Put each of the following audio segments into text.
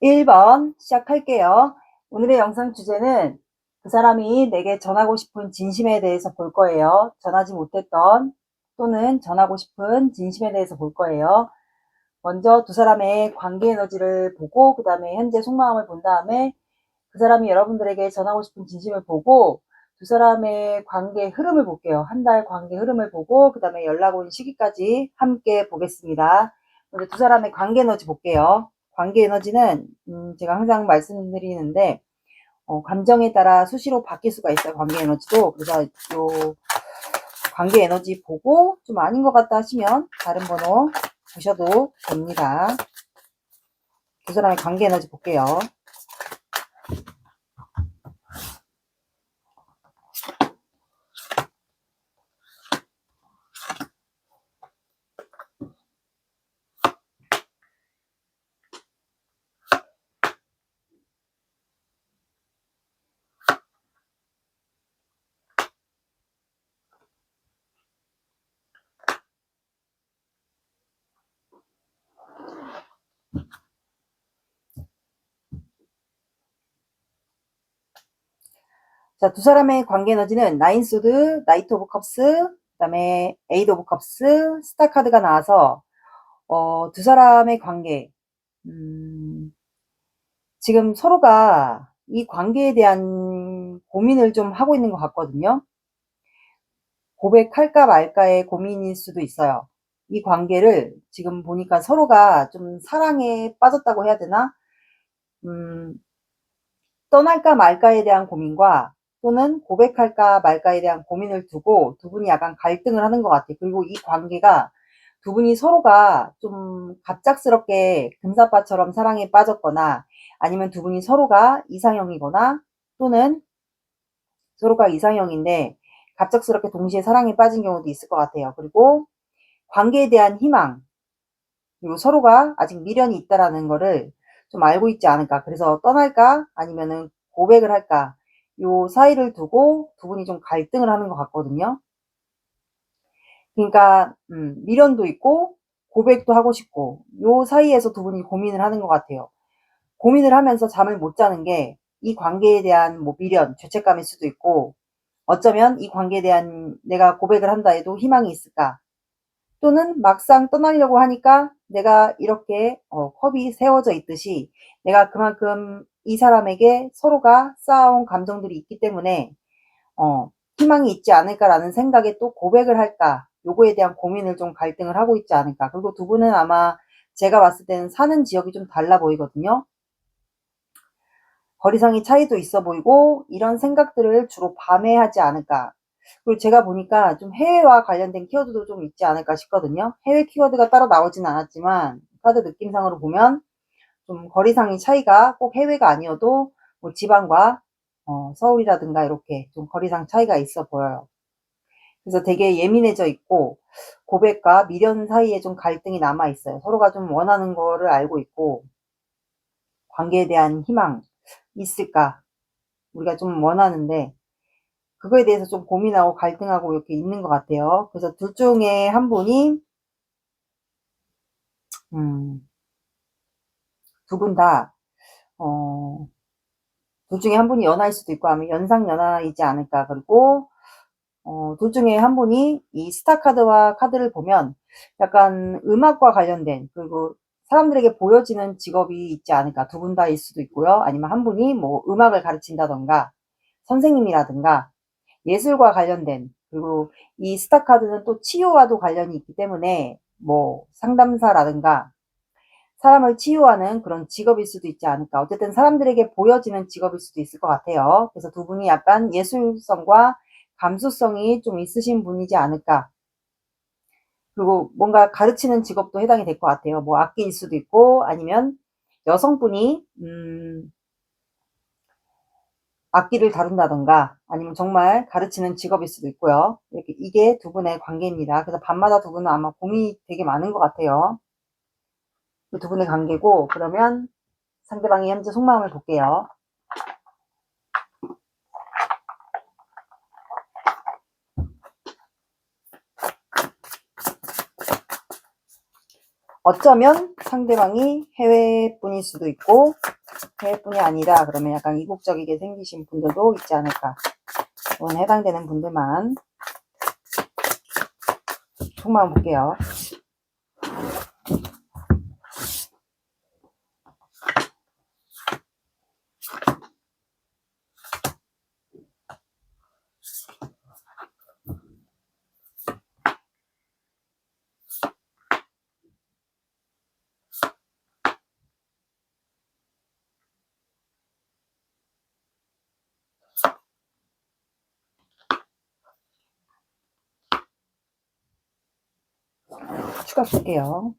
1번 시작할게요. 오늘의 영상 주제는 그 사람이 내게 전하고 싶은 진심에 대해서 볼 거예요. 전하지 못했던 또는 전하고 싶은 진심에 대해서 볼 거예요. 먼저 두 사람의 관계 에너지를 보고 그 다음에 현재 속마음을 본 다음에 그 사람이 여러분들에게 전하고 싶은 진심을 보고 두 사람의 관계 흐름을 볼게요. 한 달 관계 흐름을 보고 그 다음에 연락 온 시기까지 함께 보겠습니다. 먼저 두 사람의 관계 에너지 볼게요. 관계 에너지는 제가 항상 말씀드리는데 감정에 따라 수시로 바뀔 수가 있어요. 관계 에너지도. 그래서 요 관계 에너지 보고 좀 아닌 것 같다 하시면 다른 번호 보셔도 됩니다. 두 사람의 관계 에너지 볼게요. 자, 두 사람의 관계 에너지는 나인 소드, 나이트 오브 컵스, 그 다음에 에이드 오브 컵스, 스타 카드가 나와서 두 사람의 관계 지금 서로가 이 관계에 대한 고민을 좀 하고 있는 것 같거든요. 고백할까 말까의 고민일 수도 있어요. 이 관계를 지금 보니까 서로가 좀 사랑에 빠졌다고 해야 되나? 떠날까 말까에 대한 고민과 또는 고백할까 말까에 대한 고민을 두고 두 분이 약간 갈등을 하는 것 같아요. 그리고 이 관계가 두 분이 서로가 좀 갑작스럽게 금사빠처럼 사랑에 빠졌거나 아니면 두 분이 서로가 이상형이거나 또는 서로가 이상형인데 갑작스럽게 동시에 사랑에 빠진 경우도 있을 것 같아요. 그리고 관계에 대한 희망, 그리고 서로가 아직 미련이 있다라는 거를 좀 알고 있지 않을까. 그래서 떠날까 아니면은 고백을 할까. 요 사이를 두고 두 분이 좀 갈등을 하는 것 같거든요. 그러니까 미련도 있고 고백도 하고 싶고 요 사이에서 두 분이 고민을 하는 것 같아요. 고민을 하면서 잠을 못 자는 게 이 관계에 대한 뭐 미련, 죄책감일 수도 있고 어쩌면 이 관계에 대한 내가 고백을 한다 해도 희망이 있을까? 또는 막상 떠나려고 하니까 내가 이렇게 컵이 세워져 있듯이 내가 그만큼 이 사람에게 서로가 쌓아온 감정들이 있기 때문에 희망이 있지 않을까라는 생각에 또 고백을 할까 요거에 대한 고민을 좀 갈등을 하고 있지 않을까. 그리고 두 분은 아마 제가 봤을 때는 사는 지역이 좀 달라 보이거든요. 거리상의 차이도 있어 보이고 이런 생각들을 주로 밤에 하지 않을까. 그리고 제가 보니까 좀 해외와 관련된 키워드도 좀 있지 않을까 싶거든요. 해외 키워드가 따로 나오진 않았지만 카드 느낌상으로 보면 좀 거리상의 차이가 꼭 해외가 아니어도 뭐 지방과 서울이라든가 이렇게 좀 거리상 차이가 있어 보여요. 그래서 되게 예민해져 있고 고백과 미련 사이에 좀 갈등이 남아 있어요. 서로가 좀 원하는 거를 알고 있고 관계에 대한 희망 있을까? 우리가 좀 원하는데 그거에 대해서 좀 고민하고 갈등하고 이렇게 있는 것 같아요. 그래서 둘 중에 한 분이 두 분 다 둘 중에 한 분이 연하일 수도 있고 아니면 연상 연하이지 않을까. 그리고 둘 중에 한 분이 이 스타 카드와 카드를 보면 약간 음악과 관련된 그리고 사람들에게 보여지는 직업이 있지 않을까. 두 분 다일 수도 있고요. 아니면 한 분이 뭐 음악을 가르친다던가 선생님이라든가 예술과 관련된 그리고 이 스타 카드는 또 치유와도 관련이 있기 때문에 뭐 상담사라든가 사람을 치유하는 그런 직업일 수도 있지 않을까. 어쨌든 사람들에게 보여지는 직업일 수도 있을 것 같아요. 그래서 두 분이 약간 예술성과 감수성이 좀 있으신 분이지 않을까. 그리고 뭔가 가르치는 직업도 해당이 될 것 같아요. 뭐 악기일 수도 있고 아니면 여성분이 악기를 다룬다던가 아니면 정말 가르치는 직업일 수도 있고요. 이렇게 이게 두 분의 관계입니다. 그래서 밤마다 두 분은 아마 고민이 되게 많은 것 같아요. 두 분의 관계고 그러면 상대방의 현재 속마음을 볼게요. 어쩌면 상대방이 해외분일 수도 있고 해외분이 아니라 그러면 약간 이국적이게 생기신 분들도 있지 않을까. 이건 해당되는 분들만 속마음 볼게요. 추가 쓸게요.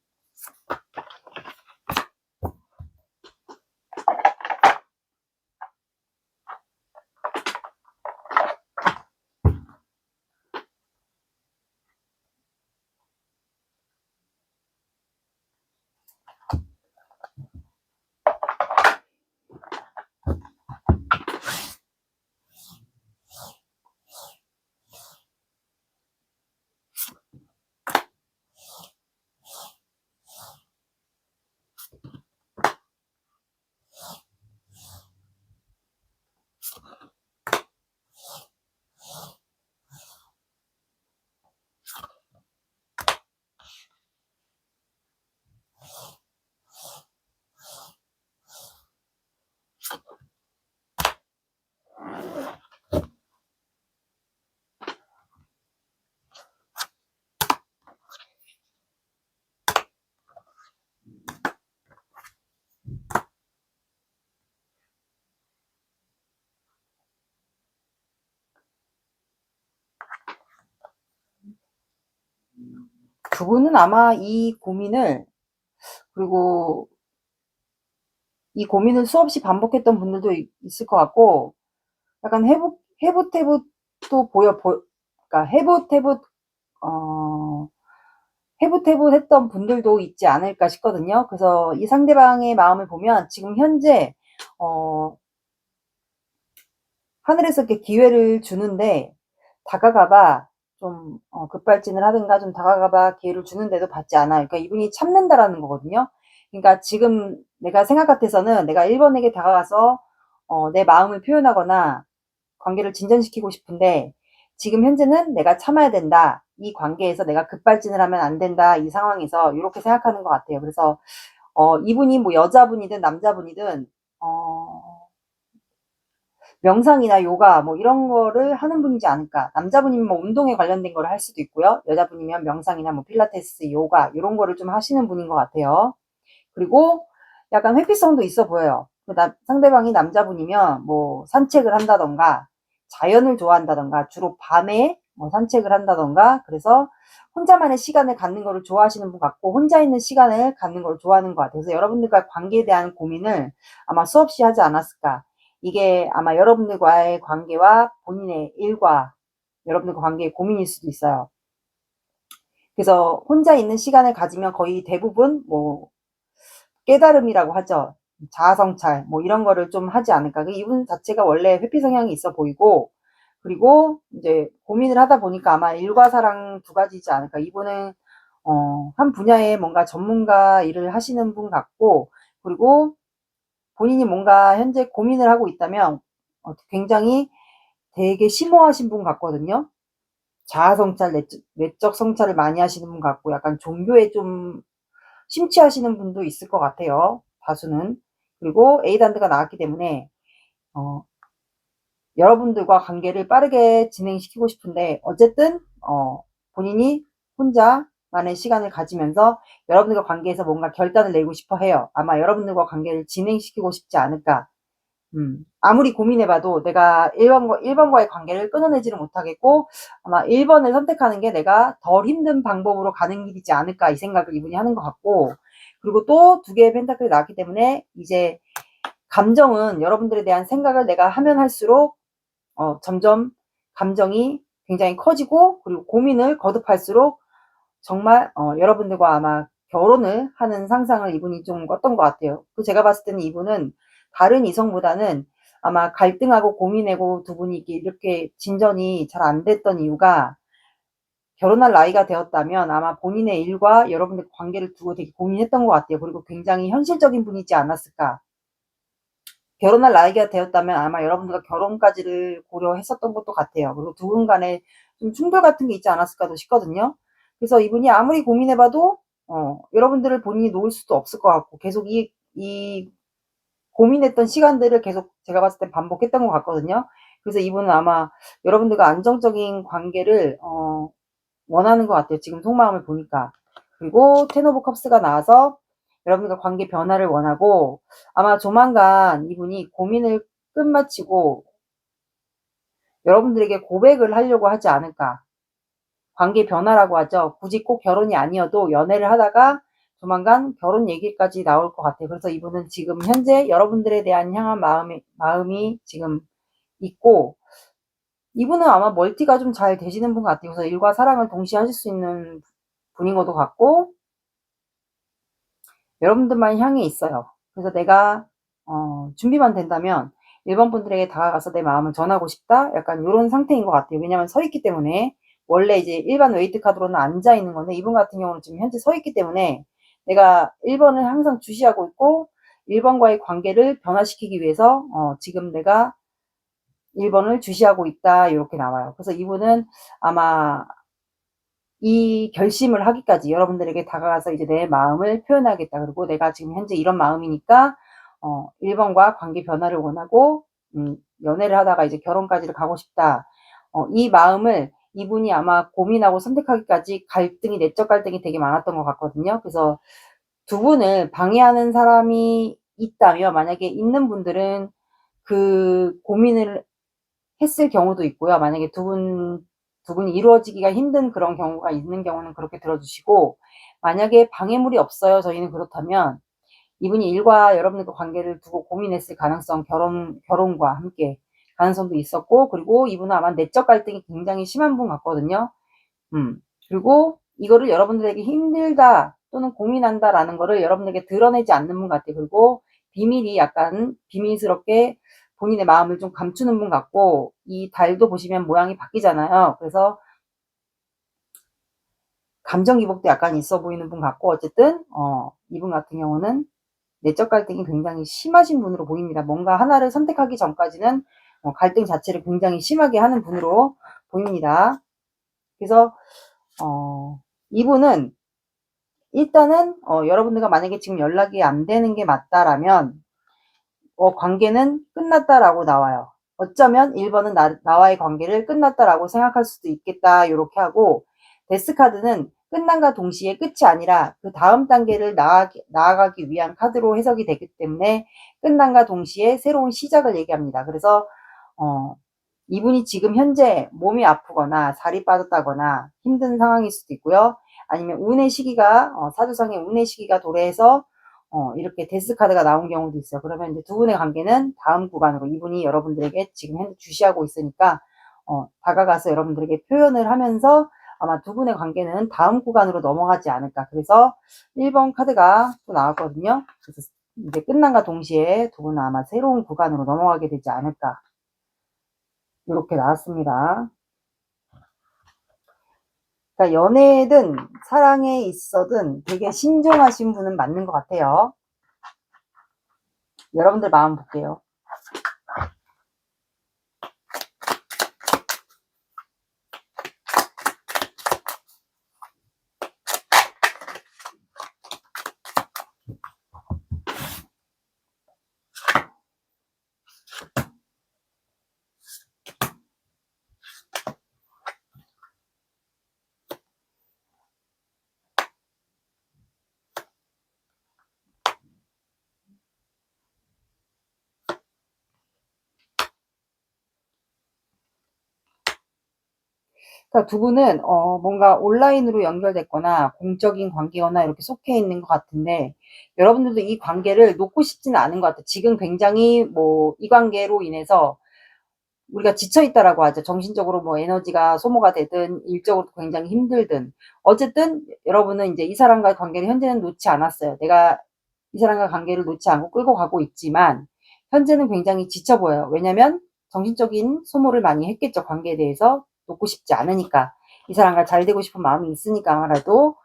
두 분은 아마 이 고민을, 그리고 이 고민을 수없이 반복했던 분들도 있을 것 같고, 약간 해붓해붓도 그러니까 해붓해붓 했던 분들도 있지 않을까 싶거든요. 그래서 이 상대방의 마음을 보면 지금 현재, 하늘에서 이렇게 기회를 주는데, 다가가봐, 좀, 급발진을 하든가 좀 다가가봐 기회를 주는데도 받지 않아요. 그러니까 이분이 참는다라는 거거든요. 그러니까 지금 내가 생각 같아서는 내가 1번에게 다가가서, 내 마음을 표현하거나 관계를 진전시키고 싶은데, 지금 현재는 내가 참아야 된다. 이 관계에서 내가 급발진을 하면 안 된다. 이 상황에서 이렇게 생각하는 것 같아요. 그래서, 이분이 뭐 여자분이든 남자분이든, 명상이나 요가 뭐 이런 거를 하는 분이지 않을까. 남자분이면 뭐 운동에 관련된 걸 할 수도 있고요. 여자분이면 명상이나 뭐 필라테스, 요가 이런 거를 좀 하시는 분인 것 같아요. 그리고 약간 회피성도 있어 보여요. 상대방이 남자분이면 뭐 산책을 한다던가 자연을 좋아한다던가 주로 밤에 뭐 산책을 한다던가, 그래서 혼자만의 시간을 갖는 거를 좋아하시는 분 같고 혼자 있는 시간을 갖는 걸 좋아하는 것 같아요. 그래서 여러분들과 관계에 대한 고민을 아마 수없이 하지 않았을까. 이게 아마 여러분들과의 관계와 본인의 일과 여러분들과 관계의 고민일 수도 있어요. 그래서 혼자 있는 시간을 가지면 거의 대부분 뭐 깨달음이라고 하죠. 자아성찰 뭐 이런 거를 좀 하지 않을까. 이분 자체가 원래 회피 성향이 있어 보이고, 그리고 이제 고민을 하다 보니까 아마 일과 사랑 두 가지지 않을까. 이분은 한 분야에 뭔가 전문가 일을 하시는 분 같고, 그리고 본인이 뭔가 현재 고민을 하고 있다면 굉장히 되게 심오하신 분 같거든요. 자아성찰, 내적 성찰을 많이 하시는 분 같고, 약간 종교에 좀 심취하시는 분도 있을 것 같아요. 다수는. 그리고 에이단드가 나왔기 때문에 여러분들과 관계를 빠르게 진행시키고 싶은데, 어쨌든 본인이 혼자만의 시간을 가지면서 여러분들과 관계에서 뭔가 결단을 내고 싶어 해요. 아마 여러분들과 관계를 진행시키고 싶지 않을까. 아무리 고민해봐도 내가 1번과의 관계를 끊어내지를 못하겠고, 아마 1번을 선택하는 게 내가 덜 힘든 방법으로 가는 길이지 않을까, 이 생각을 이분이 하는 것 같고, 그리고 또 두 개의 펜타클이 나왔기 때문에 이제 감정은 여러분들에 대한 생각을 내가 하면 할수록 점점 감정이 굉장히 커지고, 그리고 고민을 거듭할수록 정말 여러분들과 아마 결혼을 하는 상상을 이분이 좀 꿨던 것 같아요. 제가 봤을 때는 이분은 다른 이성보다는 아마 갈등하고 고민하고 두 분이 이렇게 진전이 잘 안 됐던 이유가, 결혼할 나이가 되었다면 아마 본인의 일과 여러분의 관계를 두고 되게 고민했던 것 같아요. 그리고 굉장히 현실적인 분이지 않았을까. 결혼할 나이가 되었다면 아마 여러분들과 결혼까지를 고려했었던 것도 같아요. 그리고 두 분 간에 좀 충돌 같은 게 있지 않았을까도 싶거든요. 그래서 이분이 아무리 고민해봐도 여러분들을 본인이 놓을 수도 없을 것 같고 계속 이 고민했던 시간들을 계속 제가 봤을 땐 반복했던 것 같거든요. 그래서 이분은 아마 여러분들과 안정적인 관계를 원하는 것 같아요. 지금 속마음을 보니까. 그리고 텐 오브 컵스가 나와서 여러분들과 관계 변화를 원하고 아마 조만간 이분이 고민을 끝마치고 여러분들에게 고백을 하려고 하지 않을까. 관계 변화라고 하죠. 굳이 꼭 결혼이 아니어도 연애를 하다가 조만간 결혼 얘기까지 나올 것 같아요. 그래서 이분은 지금 현재 여러분들에 대한 향한 마음이 지금 있고 이분은 아마 멀티가 좀 잘 되시는 분 같아요. 그래서 일과 사랑을 동시에 하실 수 있는 분인 것도 같고 여러분들만 향해 있어요. 그래서 내가 준비만 된다면 1번 분들에게 다가가서 내 마음을 전하고 싶다? 약간 이런 상태인 것 같아요. 왜냐면 서 있기 때문에 원래 이제 일반 웨이트 카드로는 앉아 있는 건데 이분 같은 경우는 지금 현재 서 있기 때문에 내가 1번을 항상 주시하고 있고 1번과의 관계를 변화시키기 위해서 지금 내가 1번을 주시하고 있다 이렇게 나와요. 그래서 이분은 아마 이 결심을 하기까지 여러분들에게 다가가서 이제 내 마음을 표현하겠다. 그리고 내가 지금 현재 이런 마음이니까 1번과 관계 변화를 원하고 연애를 하다가 이제 결혼까지를 가고 싶다. 이 마음을 이분이 아마 고민하고 선택하기까지 내적 갈등이 되게 많았던 것 같거든요. 그래서 두 분을 방해하는 사람이 있다면 만약에 있는 분들은 그 고민을 했을 경우도 있고요. 만약에 두 분이 이루어지기가 힘든 그런 경우가 있는 경우는 그렇게 들어주시고, 만약에 방해물이 없어요. 저희는 그렇다면, 이분이 일과 여러분들과 관계를 두고 고민했을 가능성, 결혼과 함께 가능성도 있었고, 그리고 이분은 아마 내적 갈등이 굉장히 심한 분 같거든요. 그리고 이거를 여러분들에게 힘들다 또는 고민한다라는 거를 여러분에게 드러내지 않는 분 같아요. 그리고 비밀이 약간 비밀스럽게 본인의 마음을 좀 감추는 분 같고 이 달도 보시면 모양이 바뀌잖아요. 그래서 감정 기복도 약간 있어 보이는 분 같고 어쨌든 이분 같은 경우는 내적 갈등이 굉장히 심하신 분으로 보입니다. 뭔가 하나를 선택하기 전까지는 갈등 자체를 굉장히 심하게 하는 분으로 보입니다. 그래서 이분은 일단은 여러분들과 만약에 지금 연락이 안 되는 게 맞다라면 관계는 끝났다라고 나와요. 어쩌면 1번은 나와의 관계를 끝났다라고 생각할 수도 있겠다 이렇게 하고 데스카드는 끝난과 동시에 끝이 아니라 그 다음 단계를 나아가기 위한 카드로 해석이 되기 때문에 끝난과 동시에 새로운 시작을 얘기합니다. 그래서 이분이 지금 현재 몸이 아프거나 살이 빠졌다거나 힘든 상황일 수도 있고요. 아니면 운의 시기가 사주상의 운의 시기가 도래해서 이렇게 데스 카드가 나온 경우도 있어요. 그러면 이제 두 분의 관계는 다음 구간으로 이분이 여러분들에게 지금 현재 주시하고 있으니까 다가가서 여러분들에게 표현을 하면서 아마 두 분의 관계는 다음 구간으로 넘어가지 않을까. 그래서 1번 카드가 또 나왔거든요. 그래서 이제 끝난과 동시에 두 분은 아마 새로운 구간으로 넘어가게 되지 않을까. 이렇게 나왔습니다. 그러니까 연애든 사랑에 있어든 되게 신중하신 분은 맞는 것 같아요. 여러분들 마음 볼게요. 그러니까 두 분은 뭔가 온라인으로 연결됐거나 공적인 관계거나 이렇게 속해 있는 것 같은데 여러분들도 이 관계를 놓고 싶지는 않은 것 같아요. 지금 굉장히 이 관계로 인해서 우리가 지쳐있다라고 하죠. 정신적으로 에너지가 소모가 되든 일적으로 굉장히 힘들든 어쨌든 여러분은 이제 이 사람과의 관계를 현재는 놓지 않았어요. 내가 이 사람과 관계를 놓지 않고 끌고 가고 있지만 현재는 굉장히 지쳐 보여요. 왜냐면 정신적인 소모를 많이 했겠죠. 관계에 대해서 놓고 싶지 않으니까. 이 사람과 잘 되고 싶은 마음이 있으니까 아마라도.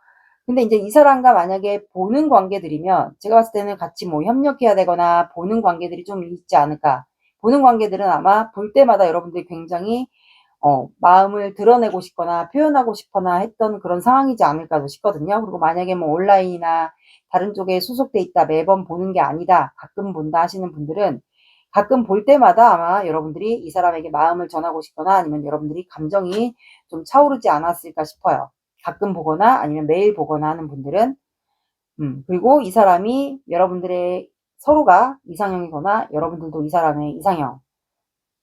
근데 이제 이 사람과 만약에 보는 관계들이면 제가 봤을 때는 같이 뭐 협력해야 되거나 보는 관계들이 좀 있지 않을까. 보는 관계들은 아마 볼 때마다 여러분들이 굉장히 마음을 드러내고 싶거나 표현하고 싶거나 했던 그런 상황이지 않을까 싶거든요. 그리고 만약에 뭐 온라인이나 다른 쪽에 소속돼 있다, 매번 보는 게 아니다, 가끔 본다 하시는 분들은 가끔 볼 때마다 아마 여러분들이 이 사람에게 마음을 전하고 싶거나 아니면 여러분들이 감정이 좀 차오르지 않았을까 싶어요. 가끔 보거나 아니면 매일 보거나 하는 분들은. 그리고 이 사람이 여러분들의 서로가 이상형이거나 여러분들도 이 사람의 이상형,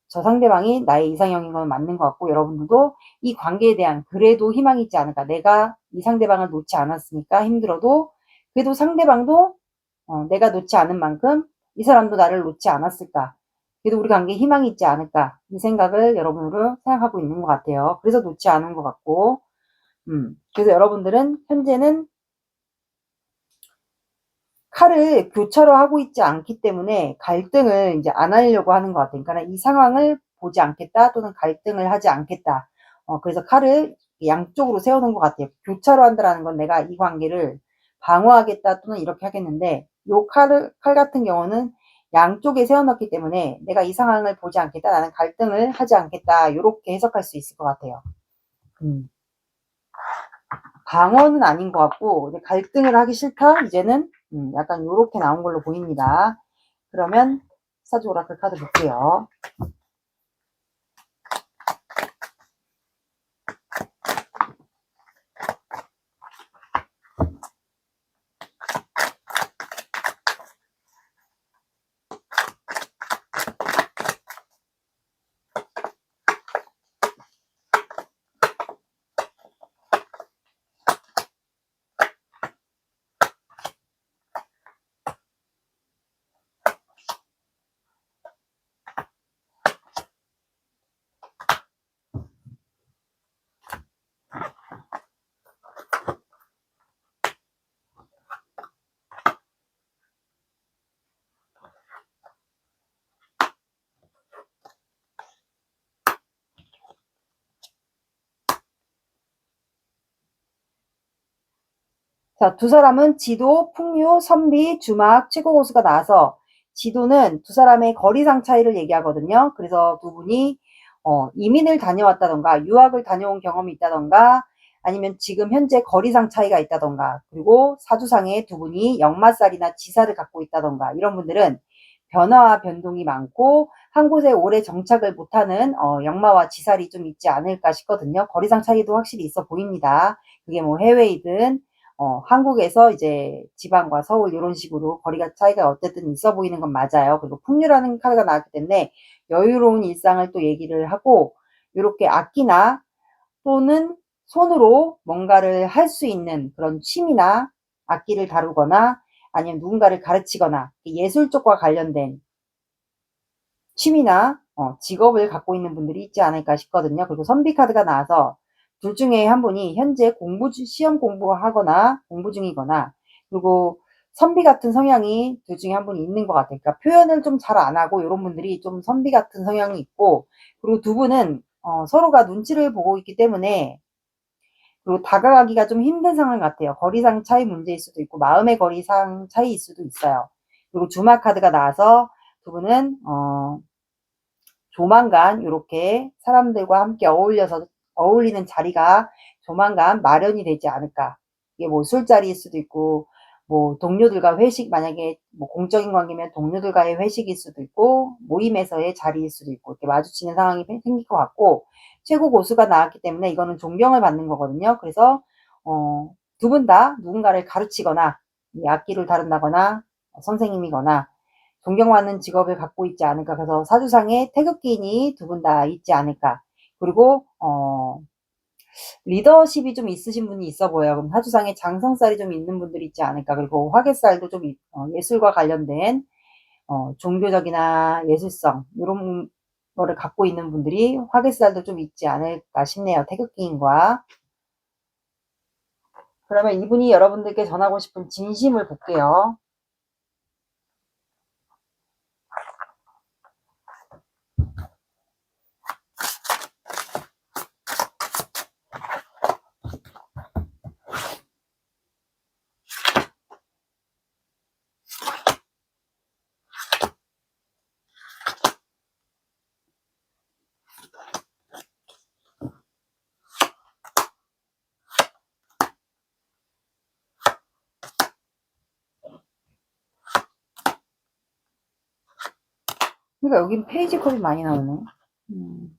저 상대방이 나의 이상형인 건 맞는 것 같고 여러분들도 이 관계에 대한 그래도 희망이 있지 않을까. 내가 이 상대방을 놓지 않았으니까 힘들어도 그래도 상대방도 내가 놓지 않은 만큼 이 사람도 나를 놓지 않았을까. 그래도 우리 관계에 희망이 있지 않을까. 이 생각을 여러분으로 생각하고 있는 것 같아요. 그래서 놓지 않은 것 같고 그래서 여러분들은 현재는 칼을 교차로 하고 있지 않기 때문에 갈등을 이제 안 하려고 하는 것 같아요. 그러니까 이 상황을 보지 않겠다 또는 갈등을 하지 않겠다. 그래서 칼을 양쪽으로 세우는 것 같아요. 교차로 한다라는 건 내가 이 관계를 방어하겠다 또는 이렇게 하겠는데 요 칼 같은 경우는 양쪽에 세워놨기 때문에 내가 이 상황을 보지 않겠다. 나는 갈등을 하지 않겠다. 이렇게 해석할 수 있을 것 같아요. 방어는 아닌 것 같고 갈등을 하기 싫다. 이제는 약간 요렇게 나온 걸로 보입니다. 그러면 사주 오라클 카드 볼게요. 자, 두 사람은 지도, 풍류, 선비, 주막, 최고 고수가 나와서 지도는 두 사람의 거리상 차이를 얘기하거든요. 그래서 두 분이 이민을 다녀왔다던가 유학을 다녀온 경험이 있다던가 아니면 지금 현재 거리상 차이가 있다던가 그리고 사주상에 두 분이 역마살이나 지사를 갖고 있다던가 이런 분들은 변화와 변동이 많고 한 곳에 오래 정착을 못하는 역마와 지살이 좀 있지 않을까 싶거든요. 거리상 차이도 확실히 있어 보입니다. 그게 뭐 해외이든 한국에서 이제 지방과 서울 이런 식으로 거리가 차이가 어쨌든 있어 보이는 건 맞아요. 그리고 풍류라는 카드가 나왔기 때문에 여유로운 일상을 또 얘기를 하고 이렇게 악기나 또는 손으로 뭔가를 할 수 있는 그런 취미나 악기를 다루거나 아니면 누군가를 가르치거나 예술 쪽과 관련된 취미나 직업을 갖고 있는 분들이 있지 않을까 싶거든요. 그리고 선비 카드가 나와서 둘 중에 한 분이 현재 시험 공부하거나 공부 중이거나 그리고 선비 같은 성향이 둘 중에 한 분이 있는 것 같아요. 그러니까 표현을 좀 잘 안 하고 이런 분들이 좀 선비 같은 성향이 있고 그리고 두 분은 서로가 눈치를 보고 있기 때문에 그리고 다가가기가 좀 힘든 상황 같아요. 거리상 차이 문제일 수도 있고 마음의 거리상 차이일 수도 있어요. 그리고 주마 카드가 나와서 두 분은 조만간 이렇게 사람들과 함께 어울리는 자리가 조만간 마련이 되지 않을까. 이게 뭐 술자리일 수도 있고, 뭐 동료들과 회식, 만약에 뭐 공적인 관계면 동료들과의 회식일 수도 있고, 모임에서의 자리일 수도 있고, 이렇게 마주치는 상황이 생길 것 같고, 최고 고수가 나왔기 때문에 이거는 존경을 받는 거거든요. 그래서, 두 분 다 누군가를 가르치거나, 악기를 다룬다거나, 선생님이거나, 존경받는 직업을 갖고 있지 않을까. 그래서 사주상에 태극기인이 두 분 다 있지 않을까. 그리고 리더십이 좀 있으신 분이 있어 보여요. 그럼 사주상에 장성살이 좀 있는 분들이 있지 않을까. 그리고 화개살도 좀 예술과 관련된 종교적이나 예술성 이런 거를 갖고 있는 분들이 화개살도 좀 있지 않을까 싶네요. 태극기인과. 그러면 이분이 여러분들께 전하고 싶은 진심을 볼게요. 그러니까 여긴 페이지 컵이 많이 나오네. 음.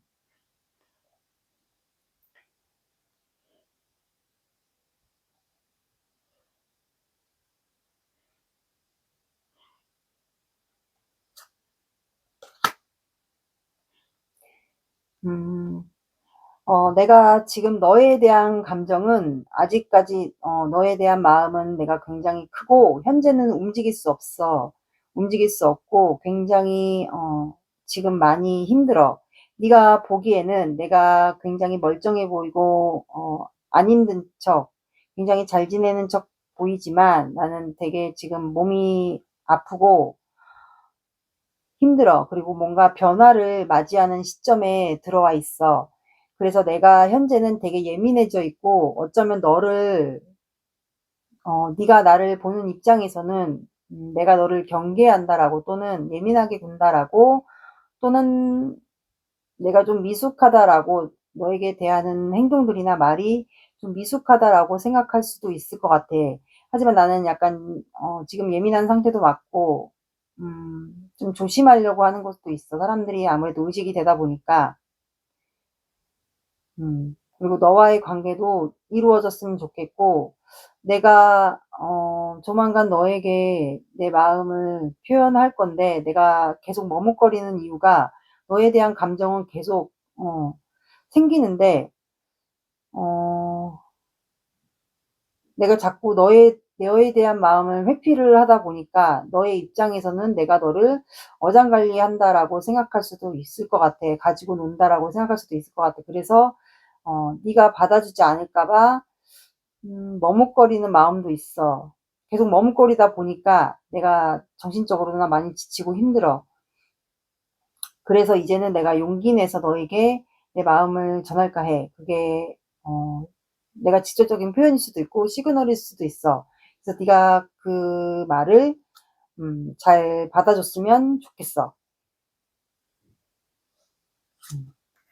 내가 지금 너에 대한 감정은 아직까지, 너에 대한 마음은 내가 굉장히 크고, 현재는 움직일 수 없어. 움직일 수 없고, 굉장히, 지금 많이 힘들어. 네가 보기에는 내가 굉장히 멀쩡해 보이고, 안 힘든 척, 굉장히 잘 지내는 척 보이지만 나는 되게 지금 몸이 아프고 힘들어. 그리고 뭔가 변화를 맞이하는 시점에 들어와 있어. 그래서 내가 현재는 되게 예민해져 있고, 어쩌면 네가 나를 보는 입장에서는 내가 너를 경계한다라고, 또는 예민하게 군다라고, 또는 내가 좀 미숙하다라고, 너에게 대하는 행동들이나 말이 좀 미숙하다라고 생각할 수도 있을 것 같아. 하지만 나는 약간 지금 예민한 상태도 맞고, 좀 조심하려고 하는 것도 있어. 사람들이 아무래도 의식이 되다 보니까. 그리고 너와의 관계도 이루어졌으면 좋겠고, 내가 조만간 너에게 내 마음을 표현할 건데, 내가 계속 머뭇거리는 이유가, 너에 대한 감정은 계속 생기는데, 어 내가 자꾸 너에 대한 마음을 회피를 하다 보니까, 너의 입장에서는 내가 너를 어장관리한다라고 생각할 수도 있을 것 같아. 가지고 논다라고 생각할 수도 있을 것 같아. 그래서 네가 받아주지 않을까 봐 머뭇거리는 마음도 있어. 계속 머뭇거리다 보니까 내가 정신적으로나 많이 지치고 힘들어. 그래서 이제는 내가 용기 내서 너에게 내 마음을 전할까 해. 그게 내가 직접적인 표현일 수도 있고 시그널일 수도 있어. 그래서 네가 그 말을 잘 받아줬으면 좋겠어.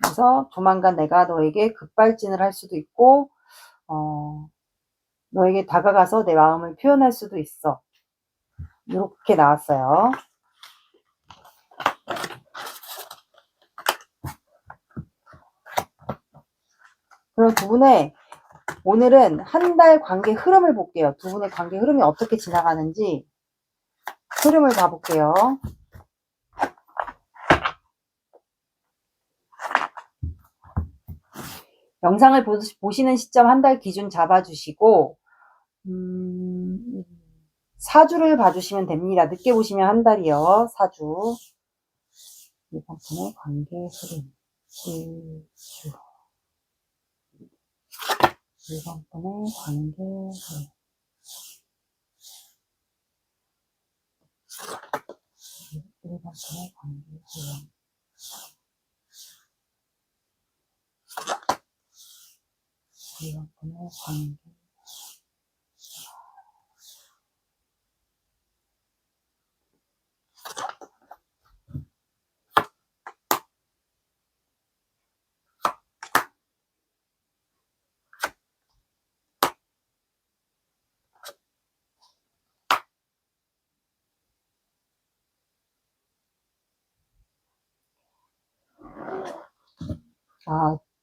그래서 조만간 내가 너에게 급발진을 할 수도 있고, 너에게 다가가서 내 마음을 표현할 수도 있어. 이렇게 나왔어요. 그럼 두 분의 오늘은 한 달 관계 흐름을 볼게요. 두 분의 관계 흐름이 어떻게 지나가는지 흐름을 봐볼게요. 영상을 보시는 시점 한 달 기준 잡아주시고, 4주를 봐주시면 됩니다. 늦게 보시면 한 달이요. 4주. 이번 편의 관계 흐름. 1주. 이번 편의 관계 흐름. 이번 편의 관계 흐름. 이번 편의 관계.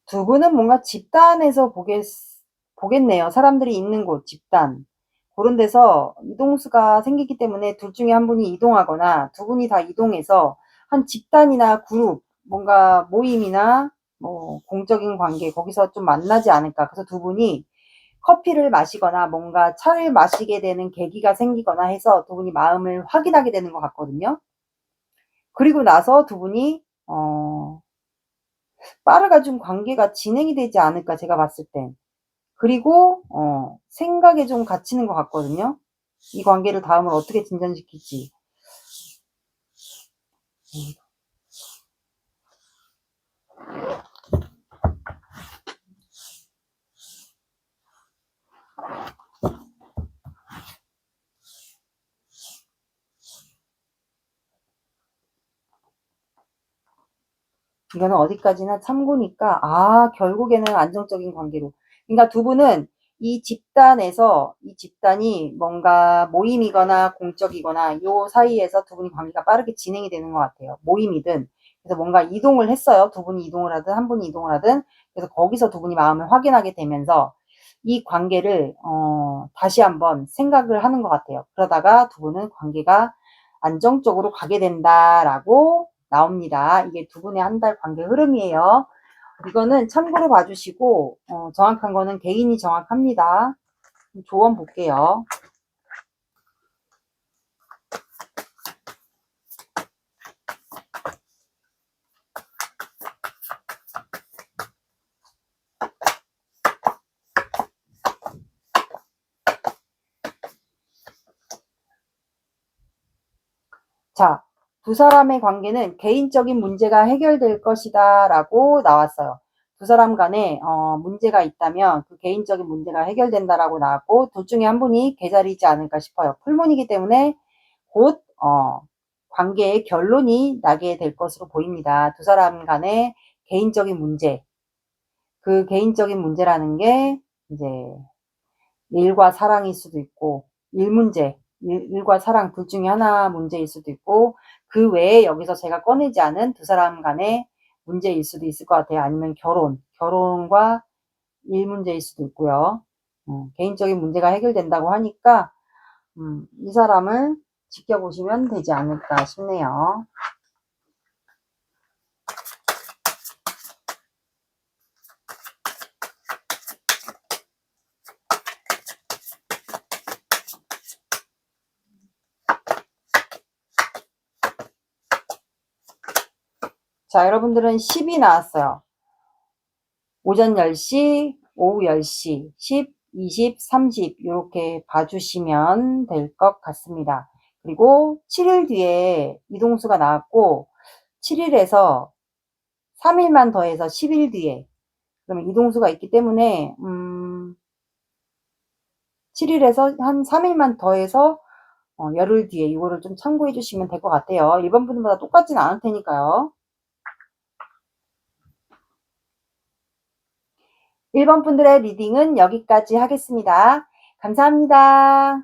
두 분은 뭔가 집단에서 보겠네요. 사람들이 있는 곳, 집단. 그런 데서 이동수가 생기기 때문에 둘 중에 한 분이 이동하거나 두 분이 다 이동해서 한 집단이나 그룹, 뭔가 모임이나 뭐 공적인 관계, 거기서 좀 만나지 않을까. 그래서 두 분이 커피를 마시거나 뭔가 차를 마시게 되는 계기가 생기거나 해서 두 분이 마음을 확인하게 되는 것 같거든요. 그리고 나서 두 분이 빠르가 좀 관계가 진행이 되지 않을까, 제가 봤을 땐. 그리고 생각에 좀 갇히는 것 같거든요. 이 관계를 다음으로 어떻게 진전시킬지. 이거는 어디까지나 참고니까, 결국에는 안정적인 관계로. 그러니까 두 분은 이 집단이 뭔가 모임이거나 공적이거나 요 사이에서 두 분이 관계가 빠르게 진행이 되는 것 같아요. 모임이든, 그래서 뭔가 이동을 했어요. 두 분이 이동을 하든 한 분이 이동을 하든, 그래서 거기서 두 분이 마음을 확인하게 되면서 이 관계를 다시 한번 생각을 하는 것 같아요. 그러다가 두 분은 관계가 안정적으로 가게 된다라고 나옵니다. 이게 두 분의 한 달 관계 흐름이에요. 이거는 참고로 봐주시고 정확한 거는 개인이 정확합니다. 조언 볼게요. 자, 두 사람의 관계는 개인적인 문제가 해결될 것이다 라고 나왔어요. 두 사람 간에 문제가 있다면 그 개인적인 문제가 해결된다라고 나왔고, 둘 중에 한 분이 개자리지 않을까 싶어요. 풀문이기 때문에 곧 관계의 결론이 나게 될 것으로 보입니다. 두 사람 간의 개인적인 문제, 그 개인적인 문제라는 게 이제 일과 사랑일 수도 있고, 일과 사랑 둘 중에 하나 문제일 수도 있고, 그 외에 여기서 제가 꺼내지 않은 두 사람 간의 문제일 수도 있을 것 같아요. 아니면 결혼과 일 문제일 수도 있고요. 개인적인 문제가 해결된다고 하니까 이 사람을 지켜보시면 되지 않을까 싶네요. 자, 여러분들은 10이 나왔어요. 오전 10시, 오후 10시, 10, 20, 30 이렇게 봐주시면 될 것 같습니다. 그리고 7일 뒤에 이동수가 나왔고 7일에서 3일만 더해서 10일 뒤에 그러면 이동수가 있기 때문에 7일에서 한 3일만 더해서 열흘 뒤에 이거를 좀 참고해 주시면 될 것 같아요. 일반 분들마다 똑같진 않을 테니까요. 1번 분들의 리딩은 여기까지 하겠습니다. 감사합니다.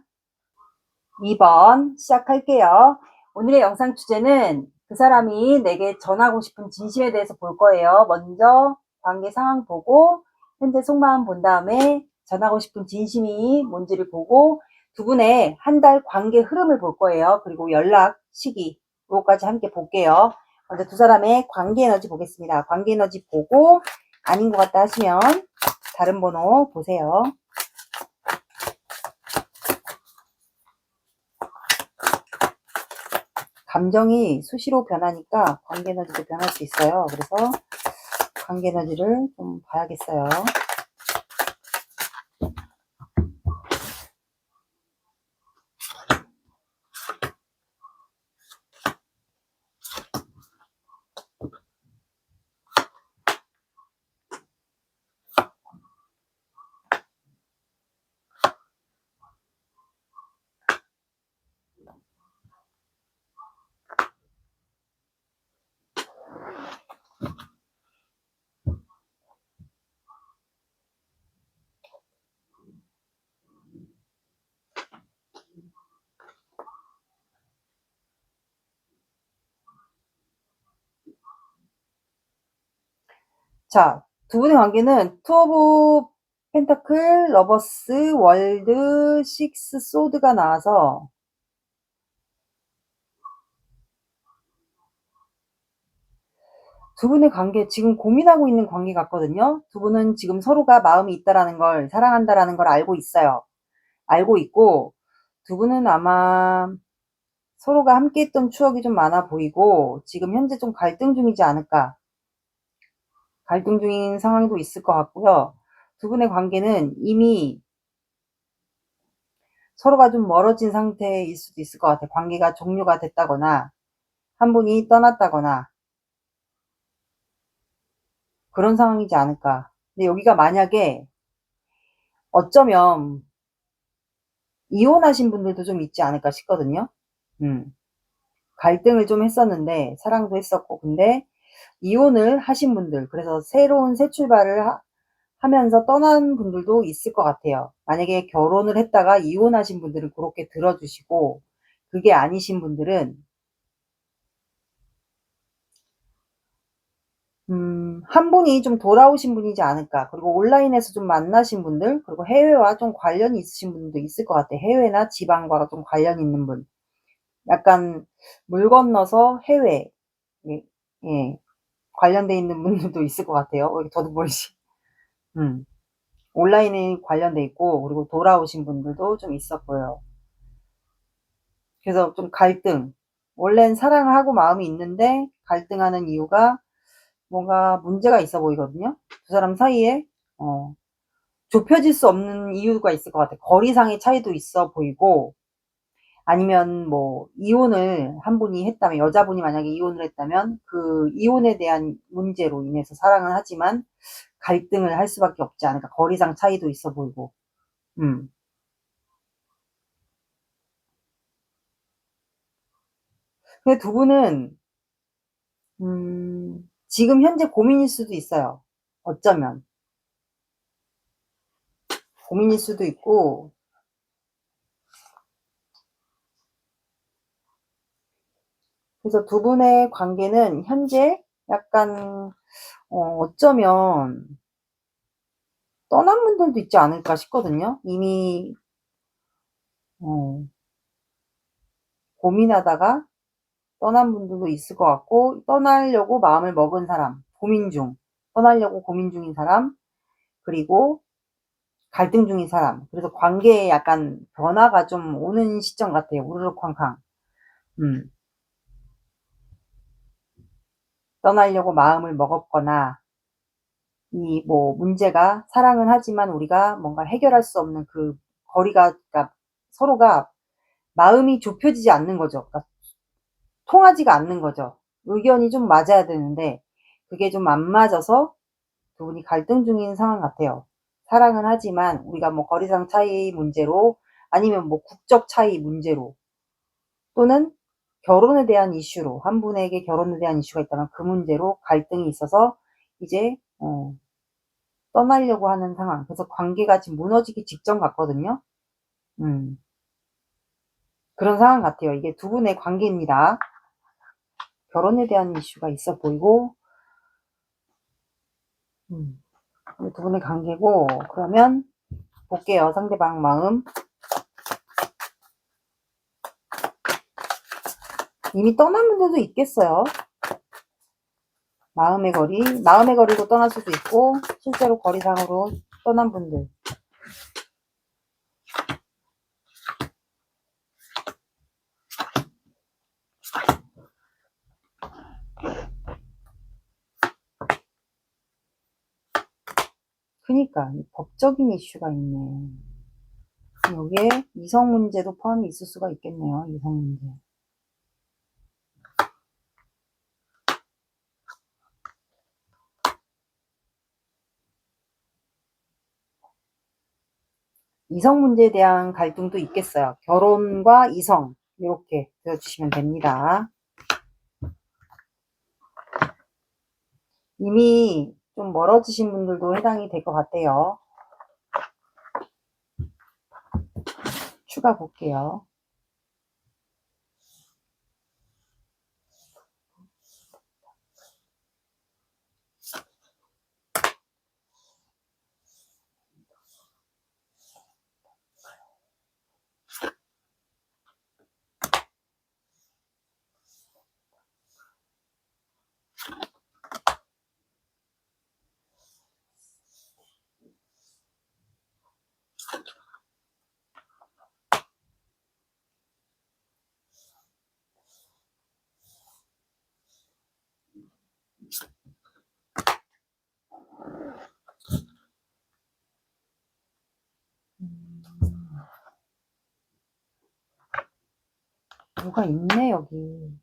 2번 시작할게요. 오늘의 영상 주제는 그 사람이 내게 전하고 싶은 진심에 대해서 볼 거예요. 먼저 관계 상황 보고 현재 속마음 본 다음에 전하고 싶은 진심이 뭔지를 보고 두 분의 한 달 관계 흐름을 볼 거예요. 그리고 연락 시기 요거까지 함께 볼게요. 먼저 두 사람의 관계 에너지 보겠습니다. 관계 에너지 보고 아닌 것 같다 하시면 다른 번호 보세요. 감정이 수시로 변하니까 관계 에너지도 변할 수 있어요. 그래서 관계 에너지를 좀 봐야겠어요. 자, 두 분의 관계는 투 오브 펜타클, 러버스, 월드, 식스, 소드가 나와서 두 분의 관계 지금 고민하고 있는 관계 같거든요. 두 분은 지금 서로가 마음이 있다라는 걸, 사랑한다라는 걸 알고 있어요. 알고 있고 두 분은 아마 서로가 함께 했던 추억이 좀 많아 보이고 지금 현재 좀 갈등 중이지 않을까. 갈등 중인 상황도 있을 것 같고요. 두 분의 관계는 이미 서로가 좀 멀어진 상태일 수도 있을 것 같아요. 관계가 종료가 됐다거나 한 분이 떠났다거나 그런 상황이지 않을까. 근데 여기가 만약에 어쩌면 이혼하신 분들도 좀 있지 않을까 싶거든요. 갈등을 좀 했었는데 사랑도 했었고 근데 이혼을 하신 분들 그래서 새로운 새 출발을 하면서 떠난 분들도 있을 것 같아요. 만약에 결혼을 했다가 이혼하신 분들은 그렇게 들어주시고, 그게 아니신 분들은 한 분이 좀 돌아오신 분이지 않을까. 그리고 온라인에서 좀 만나신 분들, 그리고 해외와 좀 관련이 있으신 분들도 있을 것 같아요. 해외나 지방과 좀 관련 있는 분. 약간 물 건너서 해외, 예, 예, 관련돼 있는 분들도 있을 것 같아요. 왜 이렇게 저도 모르지. 음, 온라인에 관련돼 있고, 그리고 돌아오신 분들도 좀 있어 보여요. 그래서 좀 갈등. 원래는 사랑을 하고 마음이 있는데 갈등하는 이유가 뭔가 문제가 있어 보이거든요. 두 사람 사이에, 어, 좁혀질 수 없는 이유가 있을 것 같아요. 거리상의 차이도 있어 보이고, 아니면 뭐, 이혼을 한 분이 했다면, 여자분이 만약에 이혼을 했다면, 그 이혼에 대한 문제로 인해서 사랑은 하지만, 갈등을 할 수밖에 없지 않을까. 거리상 차이도 있어 보이고, 음. 근데 두 분은, 지금 현재 고민일 수도 있어요. 어쩌면. 고민일 수도 있고, 그래서 두 분의 관계는 현재 약간, 어쩌면 떠난 분들도 있지 않을까 싶거든요. 이미, 어, 고민하다가 떠난 분들도 있을 것 같고, 떠나려고 마음을 먹은 사람, 고민 중, 떠나려고 고민 중인 사람, 그리고 갈등 중인 사람. 그래서 관계에 약간 변화가 좀 오는 시점 같아요. 우르르쾅쾅. 음, 떠나려고 마음을 먹었거나, 이 뭐 문제가 사랑은 하지만 우리가 뭔가 해결할 수 없는 그 거리가, 그러니까 서로가 마음이 좁혀지지 않는 거죠. 그러니까 통하지가 않는 거죠. 의견이 좀 맞아야 되는데 그게 좀 안 맞아서 두 분이 갈등 중인 상황 같아요. 사랑은 하지만 우리가 뭐 거리상 차이 문제로, 아니면 뭐 국적 차이 문제로, 또는 결혼에 대한 이슈로, 한 분에게 결혼에 대한 이슈가 있다면 그 문제로 갈등이 있어서 이제 떠나려고 하는 상황. 그래서 관계가 지금 무너지기 직전 같거든요. 음, 그런 상황 같아요. 이게 두 분의 관계입니다. 결혼에 대한 이슈가 있어 보이고, 음, 두 분의 관계고, 그러면 볼게요. 상대방 마음. 이미 떠난 분들도 있겠어요. 마음의 거리로 떠날 수도 있고, 실제로 거리상으로 떠난 분들. 그니까, 법적인 이슈가 있네. 여기에 이성 문제도 포함이 있을 수가 있겠네요. 이성 문제. 이성 문제에 대한 갈등도 있겠어요. 결혼과 이성, 이렇게 들어주시면 됩니다. 이미 좀 멀어지신 분들도 해당이 될 것 같아요. 추가 볼게요. 뭐가 있네, 여기.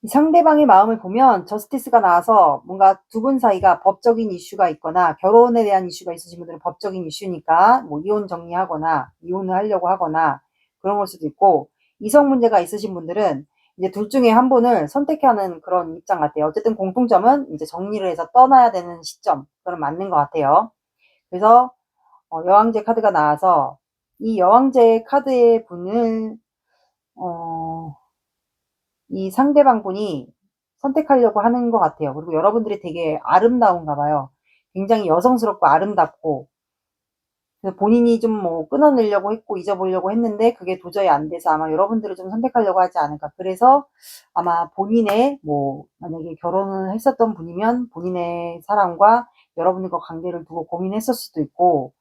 이 상대방의 마음을 보면 저스티스가 나와서 뭔가 두 분 사이가 법적인 이슈가 있거나 결혼에 대한 이슈가 있으신 분들은 법적인 이슈니까 뭐 이혼 정리하거나 이혼을 하려고 하거나 그런 걸 수도 있고, 이성 문제가 있으신 분들은 이제 둘 중에 한 분을 선택하는 그런 입장 같아요. 어쨌든 공통점은 이제 정리를 해서 떠나야 되는 시점, 그건 맞는 것 같아요. 그래서 여왕제 카드가 나와서 이 여왕제 카드의 분을 이 상대방 분이 선택하려고 하는 것 같아요. 그리고 여러분들이 되게 아름다운가 봐요. 굉장히 여성스럽고 아름답고, 그래서 본인이 좀 뭐 끊어내려고 했고 잊어보려고 했는데 그게 도저히 안 돼서 아마 여러분들을 좀 선택하려고 하지 않을까. 그래서 아마 본인의 뭐 만약에 결혼을 했었던 분이면 본인의 사랑과 여러분들과 관계를 두고 고민했을 수도 있고,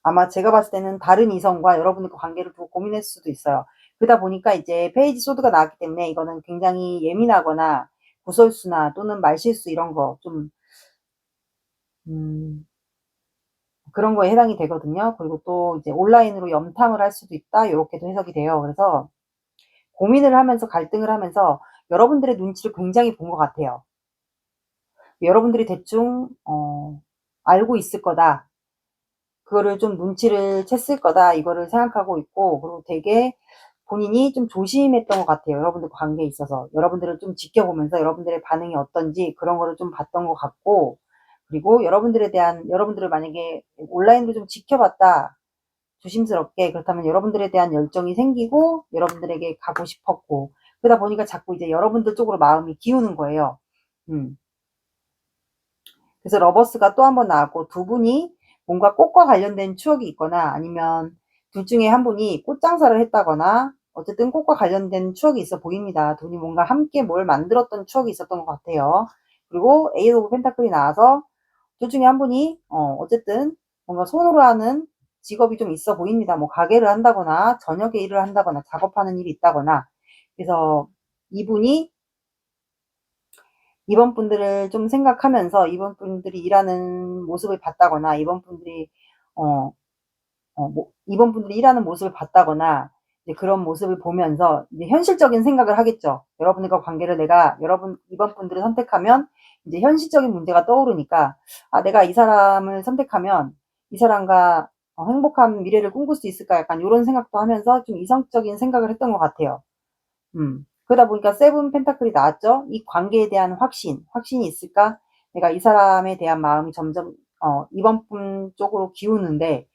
아마 제가 봤을 때는 다른 이성과 여러분들과 관계를 두고 고민했을 수도 있어요. 그러다 보니까 이제 페이지 소드가 나왔기 때문에 이거는 굉장히 예민하거나 구설수나 또는 말실수 이런 거 좀 그런 거에 해당이 되거든요. 그리고 또 이제 온라인으로 염탐을 할 수도 있다, 요렇게도 해석이 돼요. 그래서 고민을 하면서 갈등을 하면서 여러분들의 눈치를 굉장히 본 것 같아요. 여러분들이 대충 알고 있을 거다, 그거를 좀 눈치를 챘을 거다, 이거를 생각하고 있고, 그리고 되게 본인이 좀 조심했던 것 같아요. 여러분들 관계에 있어서 여러분들을 좀 지켜보면서 여러분들의 반응이 어떤지 그런 거를 좀 봤던 것 같고, 그리고 여러분들을 만약에 온라인으로 좀 지켜봤다, 조심스럽게, 그렇다면 여러분들에 대한 열정이 생기고 여러분들에게 가고 싶었고, 그러다 보니까 자꾸 이제 여러분들 쪽으로 마음이 기우는 거예요. 음. 그래서 러버스가 또 한 번 나왔고, 두 분이 뭔가 꽃과 관련된 추억이 있거나 아니면 둘 중에 한 분이 꽃장사를 했다거나 어쨌든 꽃과 관련된 추억이 있어 보입니다. 두 분이 뭔가 함께 뭘 만들었던 추억이 있었던 것 같아요. 그리고 에이스 오브 펜타클이 나와서 둘 중에 한 분이 어쨌든 뭔가 손으로 하는 직업이 좀 있어 보입니다. 뭐 가게를 한다거나 저녁에 일을 한다거나 작업하는 일이 있다거나. 그래서 이분이 이번 분들을 좀 생각하면서 이번 분들이 일하는 모습을 봤다거나 이번 분들이 일하는 모습을 봤다거나 이제 그런 모습을 보면서 이제 현실적인 생각을 하겠죠. 여러분들과 관계를 이번 분들을 선택하면 이제 현실적인 문제가 떠오르니까, 아, 내가 이 사람을 선택하면 이 사람과 행복한 미래를 꿈꿀 수 있을까? 약간 이런 생각도 하면서 좀 이성적인 생각을 했던 것 같아요. 그러다 보니까 세븐 펜타클이 나왔죠. 이 관계에 대한 확신이 있을까? 내가 이 사람에 대한 마음이 점점 이번 분 쪽으로 기우는데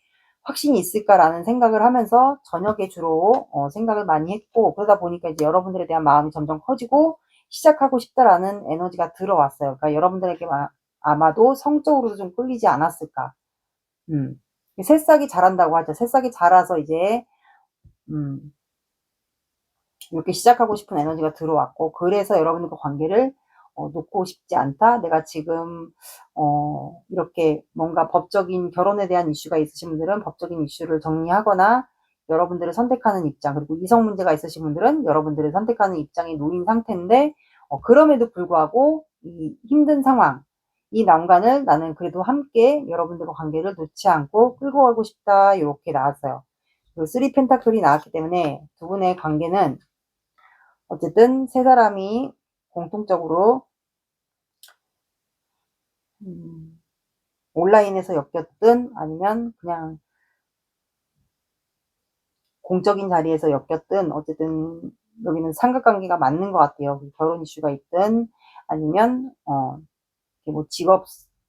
확신이 있을까라는 생각을 하면서 저녁에 주로 생각을 많이 했고, 그러다 보니까 이제 여러분들에 대한 마음이 점점 커지고 시작하고 싶다라는 에너지가 들어왔어요. 그러니까 여러분들에게 아마도 성적으로도 좀 끌리지 않았을까. 새싹이 자란다고 하죠. 새싹이 자라서 이제 이렇게 시작하고 싶은 에너지가 들어왔고, 그래서 여러분들과 관계를 놓고 싶지 않다. 내가 지금 이렇게 뭔가 법적인 결혼에 대한 이슈가 있으신 분들은 법적인 이슈를 정리하거나 여러분들을 선택하는 입장, 그리고 이성 문제가 있으신 분들은 여러분들을 선택하는 입장에 놓인 상태인데, 그럼에도 불구하고 이 힘든 상황, 이 난관을 나는 그래도 함께 여러분들과 관계를 놓지 않고 끌고 가고 싶다, 이렇게 나왔어요. 그리고 3 펜타클이 나왔기 때문에 두 분의 관계는 어쨌든 세 사람이 공통적으로 온라인에서 엮였든 아니면 그냥 공적인 자리에서 엮였든 어쨌든 여기는 삼각관계가 맞는 것 같아요. 결혼 이슈가 있든 아니면 뭐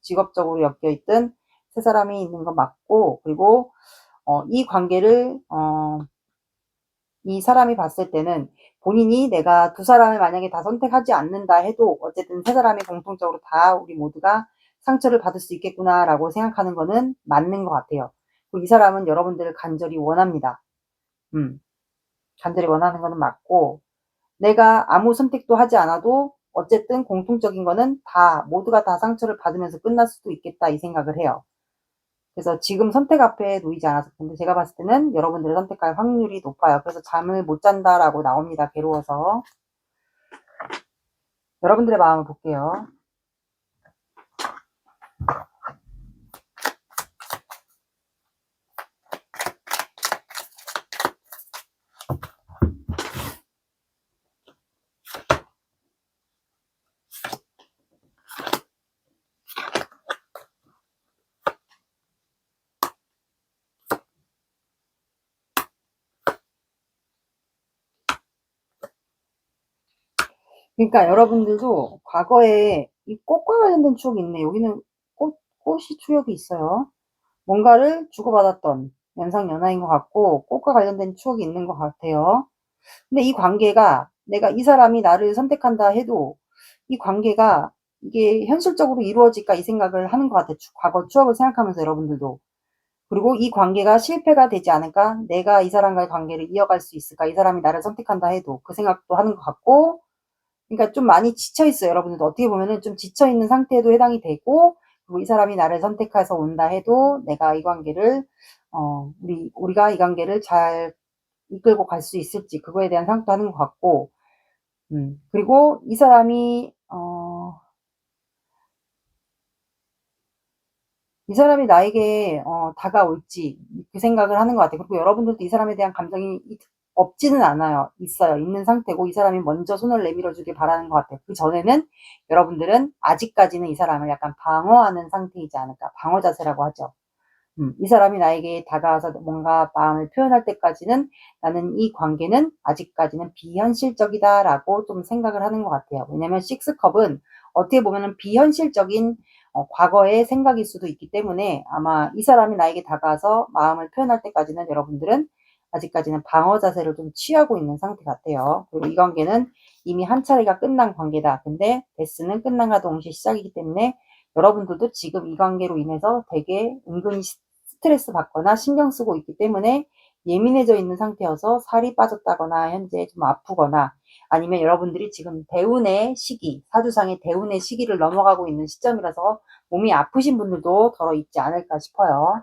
직업적으로 엮여 있든 세 사람이 있는 거 맞고, 그리고 이 관계를 이 사람이 봤을 때는 본인이 내가 두 사람을 만약에 다 선택하지 않는다 해도 어쨌든 세 사람이 공통적으로 다 우리 모두가 상처를 받을 수 있겠구나라고 생각하는 거는 맞는 것 같아요. 그리고 이 사람은 여러분들을 간절히 원합니다. 간절히 원하는 거는 맞고, 내가 아무 선택도 하지 않아도 어쨌든 공통적인 거는 모두가 다 상처를 받으면서 끝날 수도 있겠다, 이 생각을 해요. 그래서 지금 선택 앞에 놓이지 않아서, 근데 제가 봤을 때는 여러분들을 선택할 확률이 높아요. 그래서 잠을 못 잔다라고 나옵니다. 괴로워서. 여러분들의 마음을 볼게요. 그러니까 여러분들도 과거에 이 꽃과 관련된 추억이 있네. 여기는 꽃이 추억이 있어요. 뭔가를 주고받았던 연상연하인 것 같고 꽃과 관련된 추억이 있는 것 같아요. 근데 이 관계가 내가 이 사람이 나를 선택한다 해도 이 관계가 이게 현실적으로 이루어질까 이 생각을 하는 것 같아요. 과거 추억을 생각하면서 여러분들도. 그리고 이 관계가 실패가 되지 않을까? 내가 이 사람과의 관계를 이어갈 수 있을까? 이 사람이 나를 선택한다 해도 그 생각도 하는 것 같고, 그러니까 좀 많이 지쳐 있어요. 여러분들도 어떻게 보면은 좀 지쳐 있는 상태에도 해당이 되고, 그리고 이 사람이 나를 선택해서 온다 해도 내가 이 관계를 우리가 이 관계를 잘 이끌고 갈 수 있을지 그거에 대한 생각도 하는 것 같고, 그리고 이 사람이 이 사람이 나에게 다가올지 그 생각을 하는 것 같아요. 그리고 여러분들도 이 사람에 대한 감정이 없지는 않아요. 있어요. 있는 상태고 이 사람이 먼저 손을 내밀어 주길 바라는 것 같아요. 그 전에는 여러분들은 아직까지는 이 사람을 약간 방어하는 상태이지 않을까. 방어 자세라고 하죠. 이 사람이 나에게 다가와서 뭔가 마음을 표현할 때까지는 나는 이 관계는 아직까지는 비현실적이다라고 좀 생각을 하는 것 같아요. 왜냐면 식스컵은 어떻게 보면은 비현실적인 과거의 생각일 수도 있기 때문에 아마 이 사람이 나에게 다가와서 마음을 표현할 때까지는 여러분들은 아직까지는 방어 자세를 좀 취하고 있는 상태 같아요. 그리고 이 관계는 이미 한 차례가 끝난 관계다. 근데 데스는 끝난과 동시에 시작이기 때문에 여러분들도 지금 이 관계로 인해서 되게 은근히 스트레스 받거나 신경 쓰고 있기 때문에 예민해져 있는 상태여서 살이 빠졌다거나 현재 좀 아프거나 아니면 여러분들이 지금 대운의 시기, 사주상의 대운의 시기를 넘어가고 있는 시점이라서 몸이 아프신 분들도 덜어 있지 않을까 싶어요.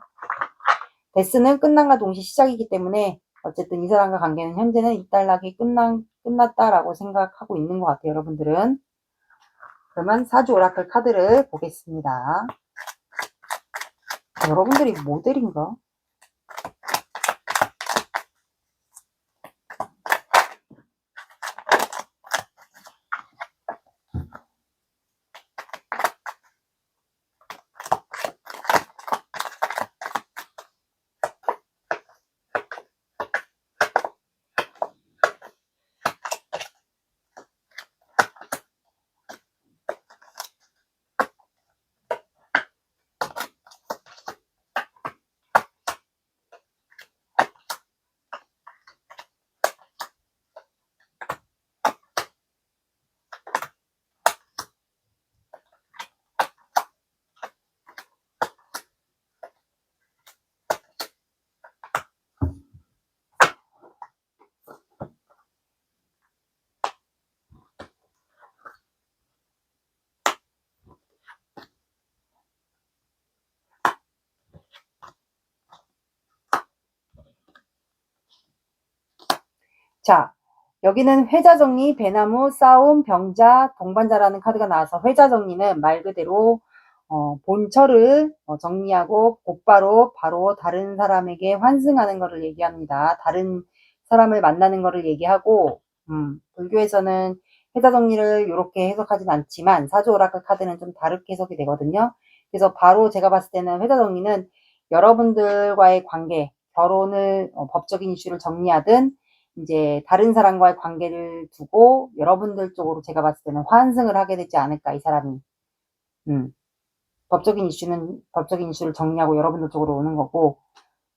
데스는 끝남과 동시에 시작이기 때문에 어쨌든 이 사람과 관계는 현재는 일단락이 끝났다라고 생각하고 있는 것 같아요, 여러분들은. 그러면 사주 오라클 카드를 보겠습니다. 여러분들이 모델인가? 자, 여기는 회자정리, 배나무, 싸움, 병자, 동반자라는 카드가 나와서 회자정리는 말 그대로 본처를 정리하고 곧바로 바로 다른 사람에게 환승하는 것을 얘기합니다. 다른 사람을 만나는 것을 얘기하고 불교에서는 회자정리를 이렇게 해석하진 않지만 사주 오라클 카드는 좀 다르게 해석이 되거든요. 그래서 바로 제가 봤을 때는 회자정리는 여러분들과의 관계, 결혼을 법적인 이슈를 정리하든 이제 다른 사람과의 관계를 두고 여러분들 쪽으로 제가 봤을 때는 환승을 하게 되지 않을까, 이 사람이. 법적인 이슈를 정리하고 여러분들 쪽으로 오는 거고,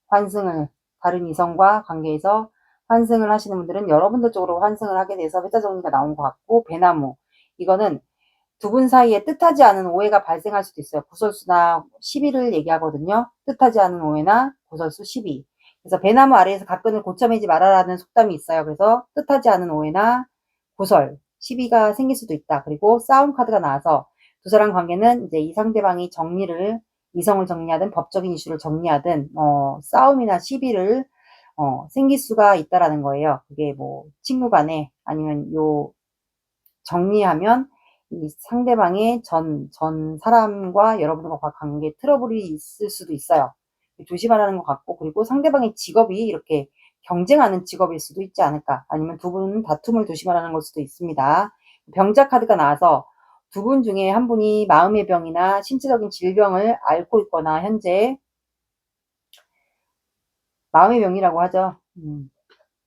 환승을, 다른 이성과 관계에서 환승을 하시는 분들은 여러분들 쪽으로 환승을 하게 돼서 회자 정리가 나온 것 같고, 배나무. 이거는 두 분 사이에 뜻하지 않은 오해가 발생할 수도 있어요. 구설수나 시비를 얘기하거든요. 뜻하지 않은 오해나 구설수, 시비. 그래서 배나무 아래에서 가끈을 고쳐매지 말아라는 속담이 있어요. 그래서 뜻하지 않은 오해나 구설, 시비가 생길 수도 있다. 그리고 싸움 카드가 나와서 두 사람 관계는 이제 이 상대방이 이성을 정리하든 법적인 이슈를 정리하든 싸움이나 시비를 생길 수가 있다라는 거예요. 그게 뭐 친구 간에 아니면 정리하면 이 상대방의 전 사람과 여러분과 관계 트러블이 있을 수도 있어요. 조심하라는 것 같고, 그리고 상대방의 직업이 이렇게 경쟁하는 직업일 수도 있지 않을까. 아니면 두 분 다툼을 조심하라는 걸 수도 있습니다. 병자 카드가 나와서 두 분 중에 한 분이 마음의 병이나 신체적인 질병을 앓고 있거나 현재 마음의 병이라고 하죠.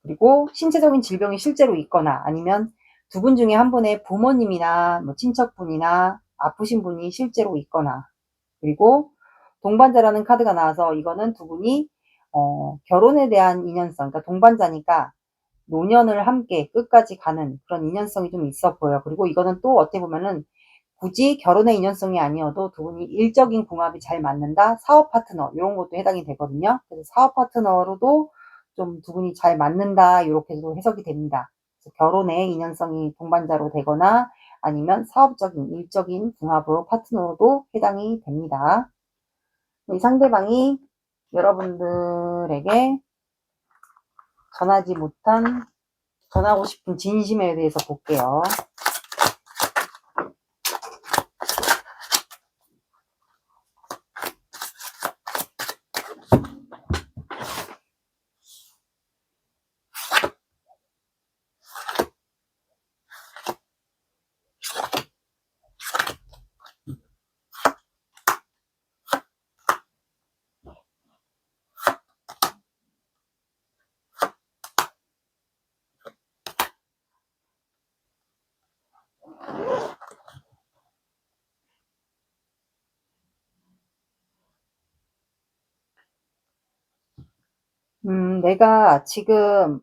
그리고 신체적인 질병이 실제로 있거나 아니면 두 분 중에 한 분의 부모님이나 뭐 친척분이나 아프신 분이 실제로 있거나, 그리고 동반자라는 카드가 나와서 이거는 두 분이 결혼에 대한 인연성, 그러니까 동반자니까 노년을 함께 끝까지 가는 그런 인연성이 좀 있어 보여. 그리고 이거는 또 어떻게 보면은 굳이 결혼의 인연성이 아니어도 두 분이 일적인 궁합이 잘 맞는다, 사업 파트너 이런 것도 해당이 되거든요. 그래서 사업 파트너로도 좀 두 분이 잘 맞는다 이렇게도 해석이 됩니다. 그래서 결혼의 인연성이 동반자로 되거나 아니면 사업적인 일적인 궁합으로 파트너로도 해당이 됩니다. 이 상대방이 여러분들에게 전하고 싶은 진심에 대해서 볼게요. 내가 지금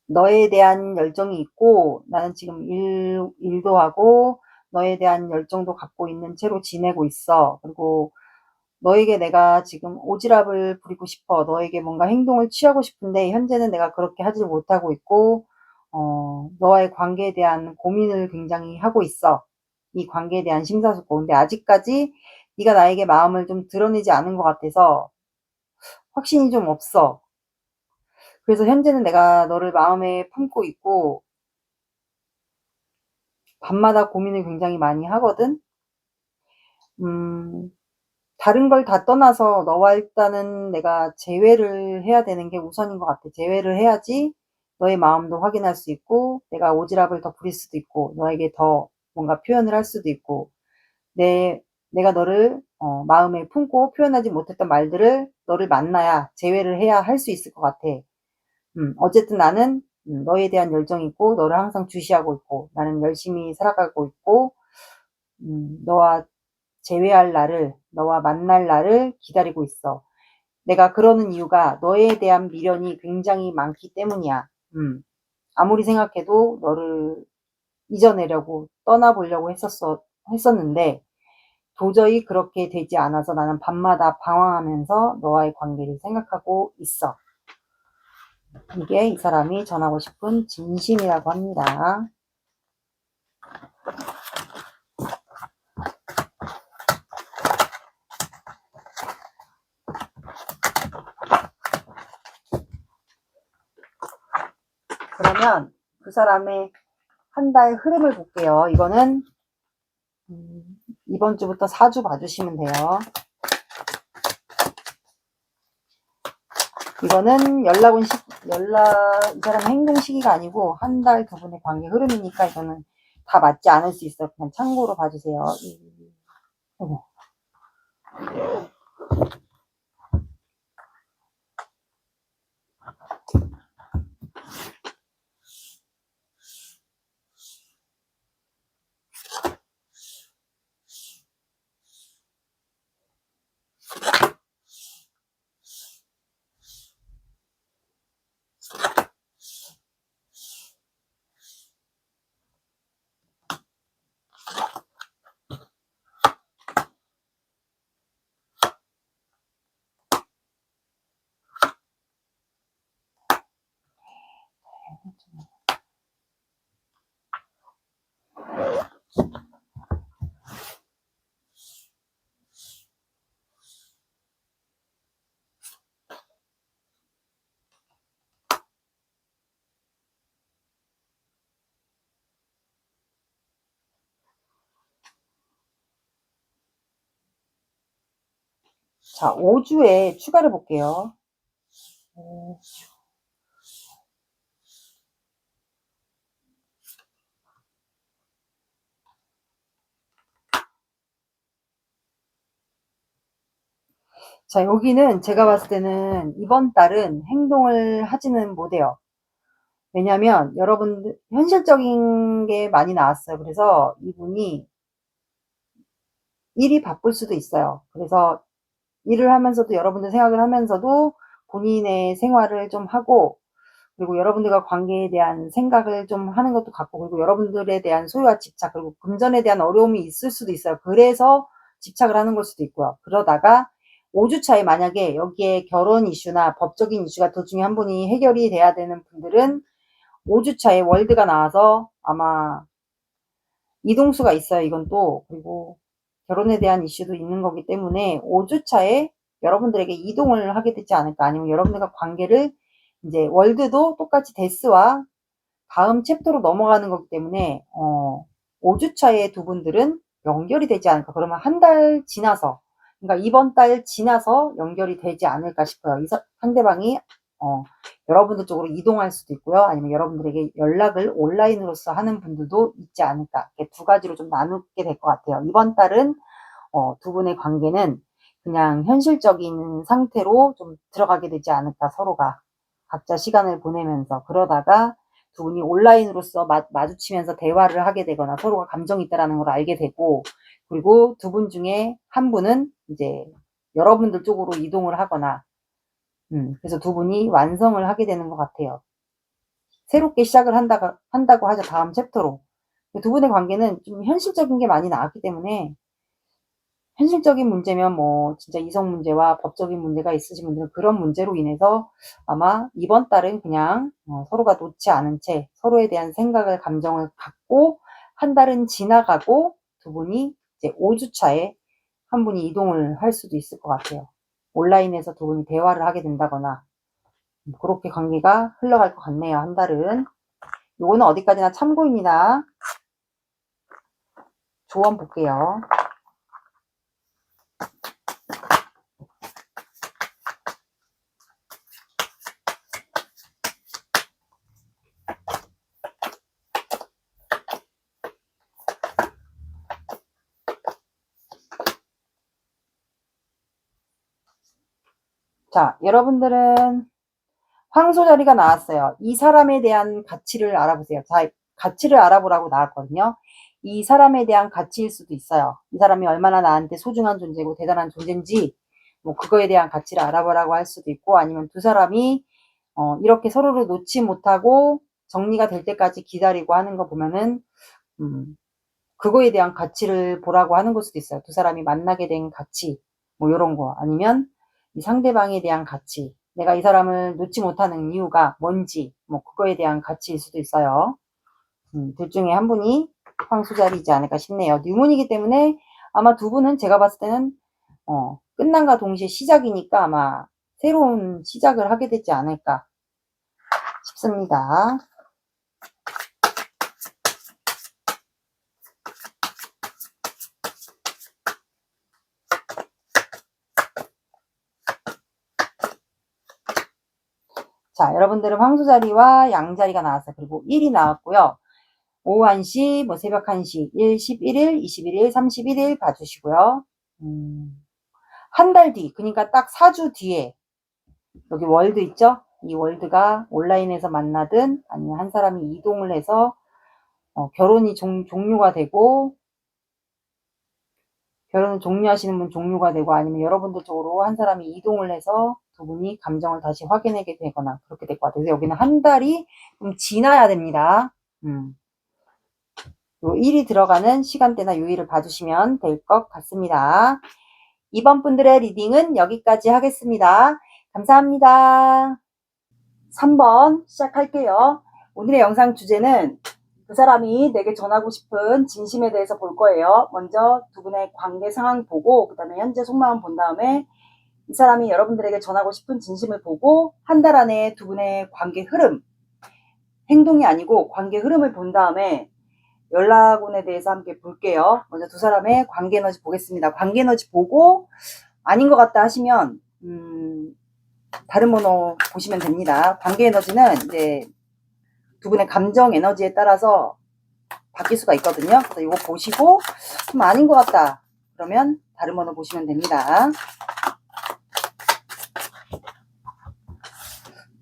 너에 대한 열정이 있고 나는 지금 일도 하고 너에 대한 열정도 갖고 있는 채로 지내고 있어. 그리고 너에게 내가 지금 오지랖을 부리고 싶어. 너에게 뭔가 행동을 취하고 싶은데 현재는 내가 그렇게 하지 못하고 있고 너와의 관계에 대한 고민을 굉장히 하고 있어. 이 관계에 대한 심사숙고. 근데 아직까지 네가 나에게 마음을 좀 드러내지 않은 것 같아서 확신이 좀 없어. 그래서 현재는 내가 너를 마음에 품고 있고 밤마다 고민을 굉장히 많이 하거든. 음, 다른 걸 다 떠나서 너와 일단은 내가 재회를 해야 되는 게 우선인 것 같아. 재회를 해야지 너의 마음도 확인할 수 있고 내가 오지랖을 더 부릴 수도 있고 너에게 더 뭔가 표현을 할 수도 있고 내가 너를 마음에 품고 표현하지 못했던 말들을 너를 만나야 재회를 해야 할 수 있을 것 같아. 어쨌든 나는 너에 대한 열정이 있고 너를 항상 주시하고 있고 나는 열심히 살아가고 있고 너와 재회할 날을, 너와 만날 날을 기다리고 있어. 내가 그러는 이유가 너에 대한 미련이 굉장히 많기 때문이야. 아무리 생각해도 너를 잊어내려고 떠나보려고 했었는데 도저히 그렇게 되지 않아서 나는 밤마다 방황하면서 너와의 관계를 생각하고 있어. 이게 이 사람이 전하고 싶은 진심이라고 합니다. 그러면 그 사람의 한 달 흐름을 볼게요. 이거는 이번 주부터 4주 봐주시면 돼요. 이거는 이 사람 행동 시기가 아니고 한 달 두 분의 관계 흐름이니까 이거는 다 맞지 않을 수 있어요. 그냥 참고로 봐주세요. 자, 5주에 추가를 볼게요. 자, 여기는 제가 봤을 때는 이번 달은 행동을 하지는 못해요. 왜냐면 여러분들 현실적인 게 많이 나왔어요. 그래서 이분이 일이 바쁠 수도 있어요. 그래서 일을 하면서도 여러분들 생각을 하면서도 본인의 생활을 좀 하고, 그리고 여러분들과 관계에 대한 생각을 좀 하는 것도 같고, 그리고 여러분들에 대한 소유와 집착, 그리고 금전에 대한 어려움이 있을 수도 있어요. 그래서 집착을 하는 걸 수도 있고요. 그러다가 5주 차에 만약에 여기에 결혼 이슈나 법적인 이슈가 둘 중에 한 분이 해결이 돼야 되는 분들은 5주 차에 월드가 나와서 아마 이동수가 있어요. 이건 또. 그리고 결혼에 대한 이슈도 있는 거기 때문에 5주 차에 여러분들에게 이동을 하게 되지 않을까. 아니면 여러분들과 관계를 이제 월드도 똑같이 데스와 다음 챕터로 넘어가는 거기 때문에 5주 차에 두 분들은 연결이 되지 않을까. 그러면 한 달 지나서, 그러니까 이번 달 지나서 연결이 되지 않을까 싶어요. 상대방이 여러분들 쪽으로 이동할 수도 있고요. 아니면 여러분들에게 연락을 온라인으로서 하는 분들도 있지 않을까. 이렇게 두 가지로 좀 나누게 될 것 같아요. 이번 달은 두 분의 관계는 그냥 현실적인 상태로 좀 들어가게 되지 않을까. 서로가 각자 시간을 보내면서, 그러다가 두 분이 온라인으로서 마주치면서 대화를 하게 되거나 서로가 감정이 있다라는 걸 알게 되고, 그리고 두 분 중에 한 분은 이제 여러분들 쪽으로 이동을 하거나, 그래서 두 분이 완성을 하게 되는 것 같아요. 새롭게 시작을 한다고 하죠. 다음 챕터로. 두 분의 관계는 좀 현실적인 게 많이 나왔기 때문에, 현실적인 문제면 뭐 진짜 이성 문제와 법적인 문제가 있으신 분들은 그런 문제로 인해서 아마 이번 달은 그냥 서로가 놓지 않은 채 서로에 대한 생각을, 감정을 갖고 한 달은 지나가고 두 분이 이제 5주 차에 한 분이 이동을 할 수도 있을 것 같아요. 온라인에서 두 분이 대화를 하게 된다거나 그렇게 관계가 흘러갈 것 같네요. 한 달은. 요거는 어디까지나 참고입니다. 조언 볼게요. 자, 여러분들은 황소 자리가 나왔어요. 이 사람에 대한 가치를 알아보세요. 자, 가치를 알아보라고 나왔거든요. 이 사람에 대한 가치일 수도 있어요. 이 사람이 얼마나 나한테 소중한 존재고 대단한 존재인지, 뭐 그거에 대한 가치를 알아보라고 할 수도 있고, 아니면 두 사람이 이렇게 서로를 놓지 못하고 정리가 될 때까지 기다리고 하는 거 보면은 그거에 대한 가치를 보라고 하는 걸 수도 있어요. 두 사람이 만나게 된 가치, 뭐 이런 거. 아니면 이 상대방에 대한 가치, 내가 이 사람을 놓지 못하는 이유가 뭔지, 뭐 그거에 대한 가치일 수도 있어요. 둘 중에 한 분이 황소자리이지 않을까 싶네요. 뉴문이기 때문에 아마 두 분은 제가 봤을 때는 끝난과 동시에 시작이니까 아마 새로운 시작을 하게 되지 않을까 싶습니다. 자, 여러분들은 황소자리와 양자리가 나왔어요. 그리고 1이 나왔고요. 오후 1시, 뭐 새벽 1시, 1, 11일, 21일, 31일 봐주시고요. 한 달 뒤, 그러니까 딱 4주 뒤에 여기 월드 있죠? 이 월드가 온라인에서 만나든 아니면 한 사람이 이동을 해서 결혼이 종료가 되고, 결혼을 종료하시는 분 종료가 되고, 아니면 여러분들 쪽으로 한 사람이 이동을 해서 두 분이 감정을 다시 확인하게 되거나 그렇게 될 것 같아요. 그래서 여기는 한 달이 좀 지나야 됩니다. 요 일이 들어가는 시간대나 요일을 봐주시면 될 것 같습니다. 이번 분들의 리딩은 여기까지 하겠습니다. 감사합니다. 3번 시작할게요. 오늘의 영상 주제는 그 사람이 내게 전하고 싶은 진심에 대해서 볼 거예요. 먼저 두 분의 관계 상황 보고, 그 다음에 현재 속마음 본 다음에 이 사람이 여러분들에게 전하고 싶은 진심을 보고 한 달 안에 두 분의 관계 흐름, 행동이 아니고 관계 흐름을 본 다음에 연락운에 대해서 함께 볼게요. 먼저 두 사람의 관계 에너지 보겠습니다. 관계 에너지 보고 아닌 것 같다 하시면 다른 번호 보시면 됩니다. 관계 에너지는 이제 두 분의 감정 에너지에 따라서 바뀔 수가 있거든요. 그래서 이거 보시고 좀 아닌 것 같다 그러면 다른 번호 보시면 됩니다.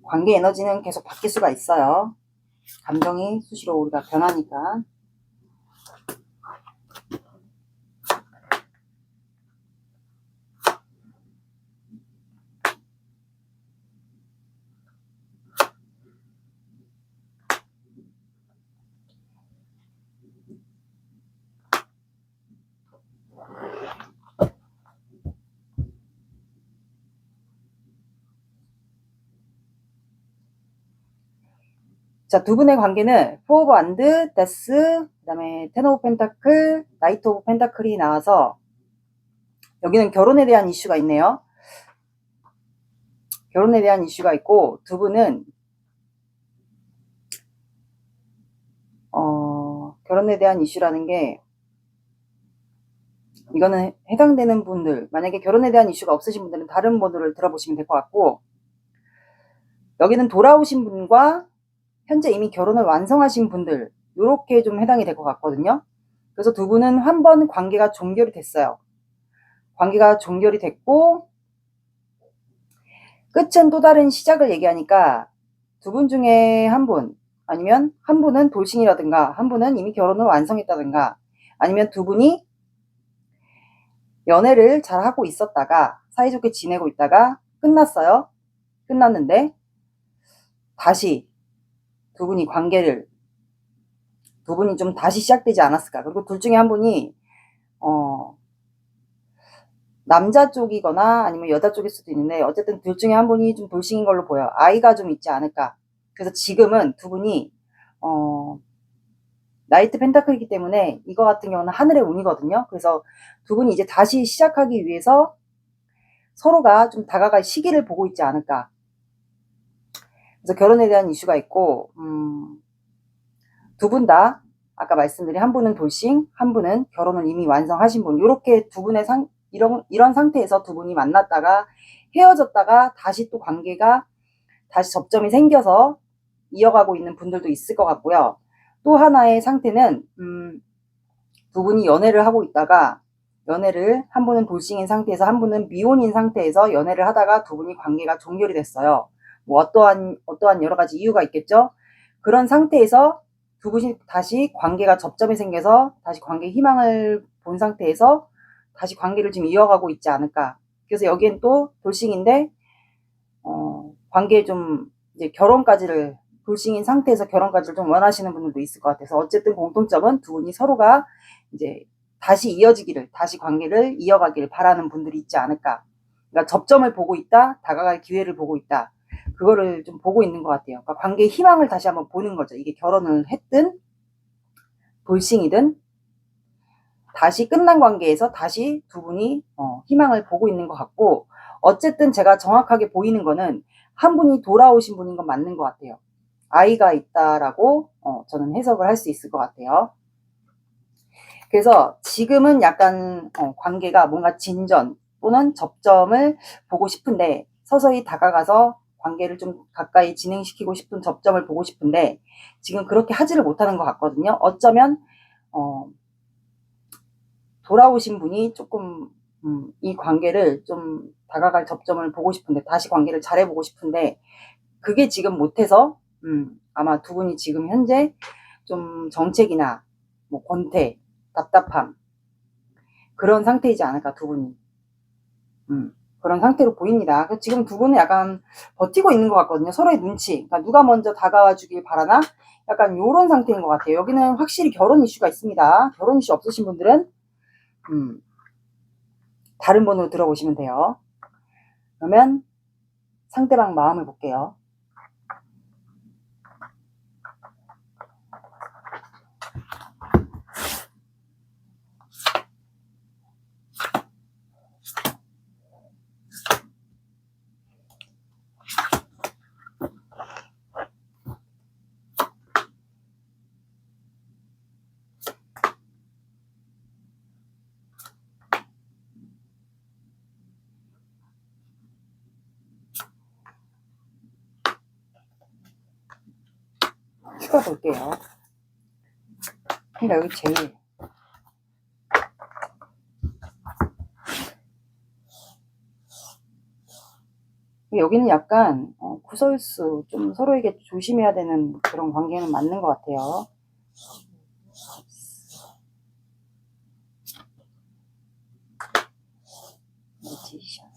관계 에너지는 계속 바뀔 수가 있어요. 감정이 수시로 우리가 변하니까. 자, 두 분의 관계는 포 오브 완드, 데스, 그 다음에 텐 오브 펜타클, 나이트 오브 펜타클이 나와서 여기는 결혼에 대한 이슈가 있네요. 결혼에 대한 이슈가 있고, 두 분은 결혼에 대한 이슈라는 게, 이거는 해당되는 분들, 만약에 결혼에 대한 이슈가 없으신 분들은 다른 번호를 들어보시면 될 것 같고, 여기는 돌아오신 분과 현재 이미 결혼을 완성하신 분들, 요렇게 좀 해당이 될 것 같거든요. 그래서 두 분은 한 번 관계가 종결이 됐어요. 관계가 종결이 됐고, 끝은 또 다른 시작을 얘기하니까 두 분 중에 한 분, 아니면 한 분은 돌싱이라든가 한 분은 이미 결혼을 완성했다든가, 아니면 두 분이 연애를 잘 하고 있었다가 사이좋게 지내고 있다가 끝났어요. 끝났는데 다시 두 분이 좀 다시 시작되지 않았을까. 그리고 둘 중에 한 분이 남자 쪽이거나 아니면 여자 쪽일 수도 있는데, 어쨌든 둘 중에 한 분이 좀 돌싱인 걸로 보여요. 아이가 좀 있지 않을까. 그래서 지금은 두 분이 나이트 펜타클이기 때문에 이거 같은 경우는 하늘의 운이거든요. 그래서 두 분이 이제 다시 시작하기 위해서 서로가 좀 다가갈 시기를 보고 있지 않을까. 그래서 결혼에 대한 이슈가 있고, 두 분 다 아까 말씀드린 한 분은 돌싱, 한 분은 결혼을 이미 완성하신 분, 요렇게 두 분의 이런 상태에서 두 분이 만났다가 헤어졌다가 다시 또 관계가 다시 접점이 생겨서 이어가고 있는 분들도 있을 것 같고요. 또 하나의 상태는 두 분이 연애를 하고 있다가 한 분은 돌싱인 상태에서 한 분은 미혼인 상태에서 연애를 하다가 두 분이 관계가 종결이 됐어요. 뭐 어떠한 여러 가지 이유가 있겠죠. 그런 상태에서 두 분이 다시 관계가 접점이 생겨서 다시 관계 희망을 본 상태에서 다시 관계를 좀 이어가고 있지 않을까. 그래서 여기엔 또 돌싱인데 관계에 좀 이제 돌싱인 상태에서 결혼까지를 좀 원하시는 분들도 있을 것 같아서, 어쨌든 공통점은 두 분이 서로가 이제 다시 관계를 이어가기를 바라는 분들이 있지 않을까. 그러니까 접점을 보고 있다, 다가갈 기회를 보고 있다. 그거를 좀 보고 있는 것 같아요. 그러니까 관계의 희망을 다시 한번 보는 거죠. 이게 결혼을 했든 돌싱이든 다시 끝난 관계에서 다시 두 분이 희망을 보고 있는 것 같고, 어쨌든 제가 정확하게 보이는 거는 한 분이 돌아오신 분인 건 맞는 것 같아요. 아이가 있다라고 저는 해석을 할 수 있을 것 같아요. 그래서 지금은 약간 관계가 뭔가 진전 또는 접점을 보고 싶은데, 서서히 다가가서 관계를 좀 가까이 진행시키고 싶은 접점을 보고 싶은데 지금 그렇게 하지를 못하는 것 같거든요. 어쩌면 돌아오신 분이 조금 이 관계를 좀 다가갈 접점을 보고 싶은데, 다시 관계를 잘해보고 싶은데 그게 지금 못해서 아마 두 분이 지금 현재 좀 정책이나 뭐 권태, 답답함, 그런 상태이지 않을까. 두 분이 그런 상태로 보입니다. 지금 두 분은 약간 버티고 있는 것 같거든요. 서로의 눈치, 그러니까 누가 먼저 다가와 주길 바라나, 약간 요런 상태인 것 같아요. 여기는 확실히 결혼 이슈가 있습니다. 결혼 이슈 없으신 분들은 다른 번호로 들어보시면 돼요. 그러면 상대방 마음을 볼게요. 추가 볼게요. 그러니까 여기 제일 여기는 약간 구설수, 좀 서로에게 조심해야 되는 그런 관계는 맞는 것 같아요. 메디션.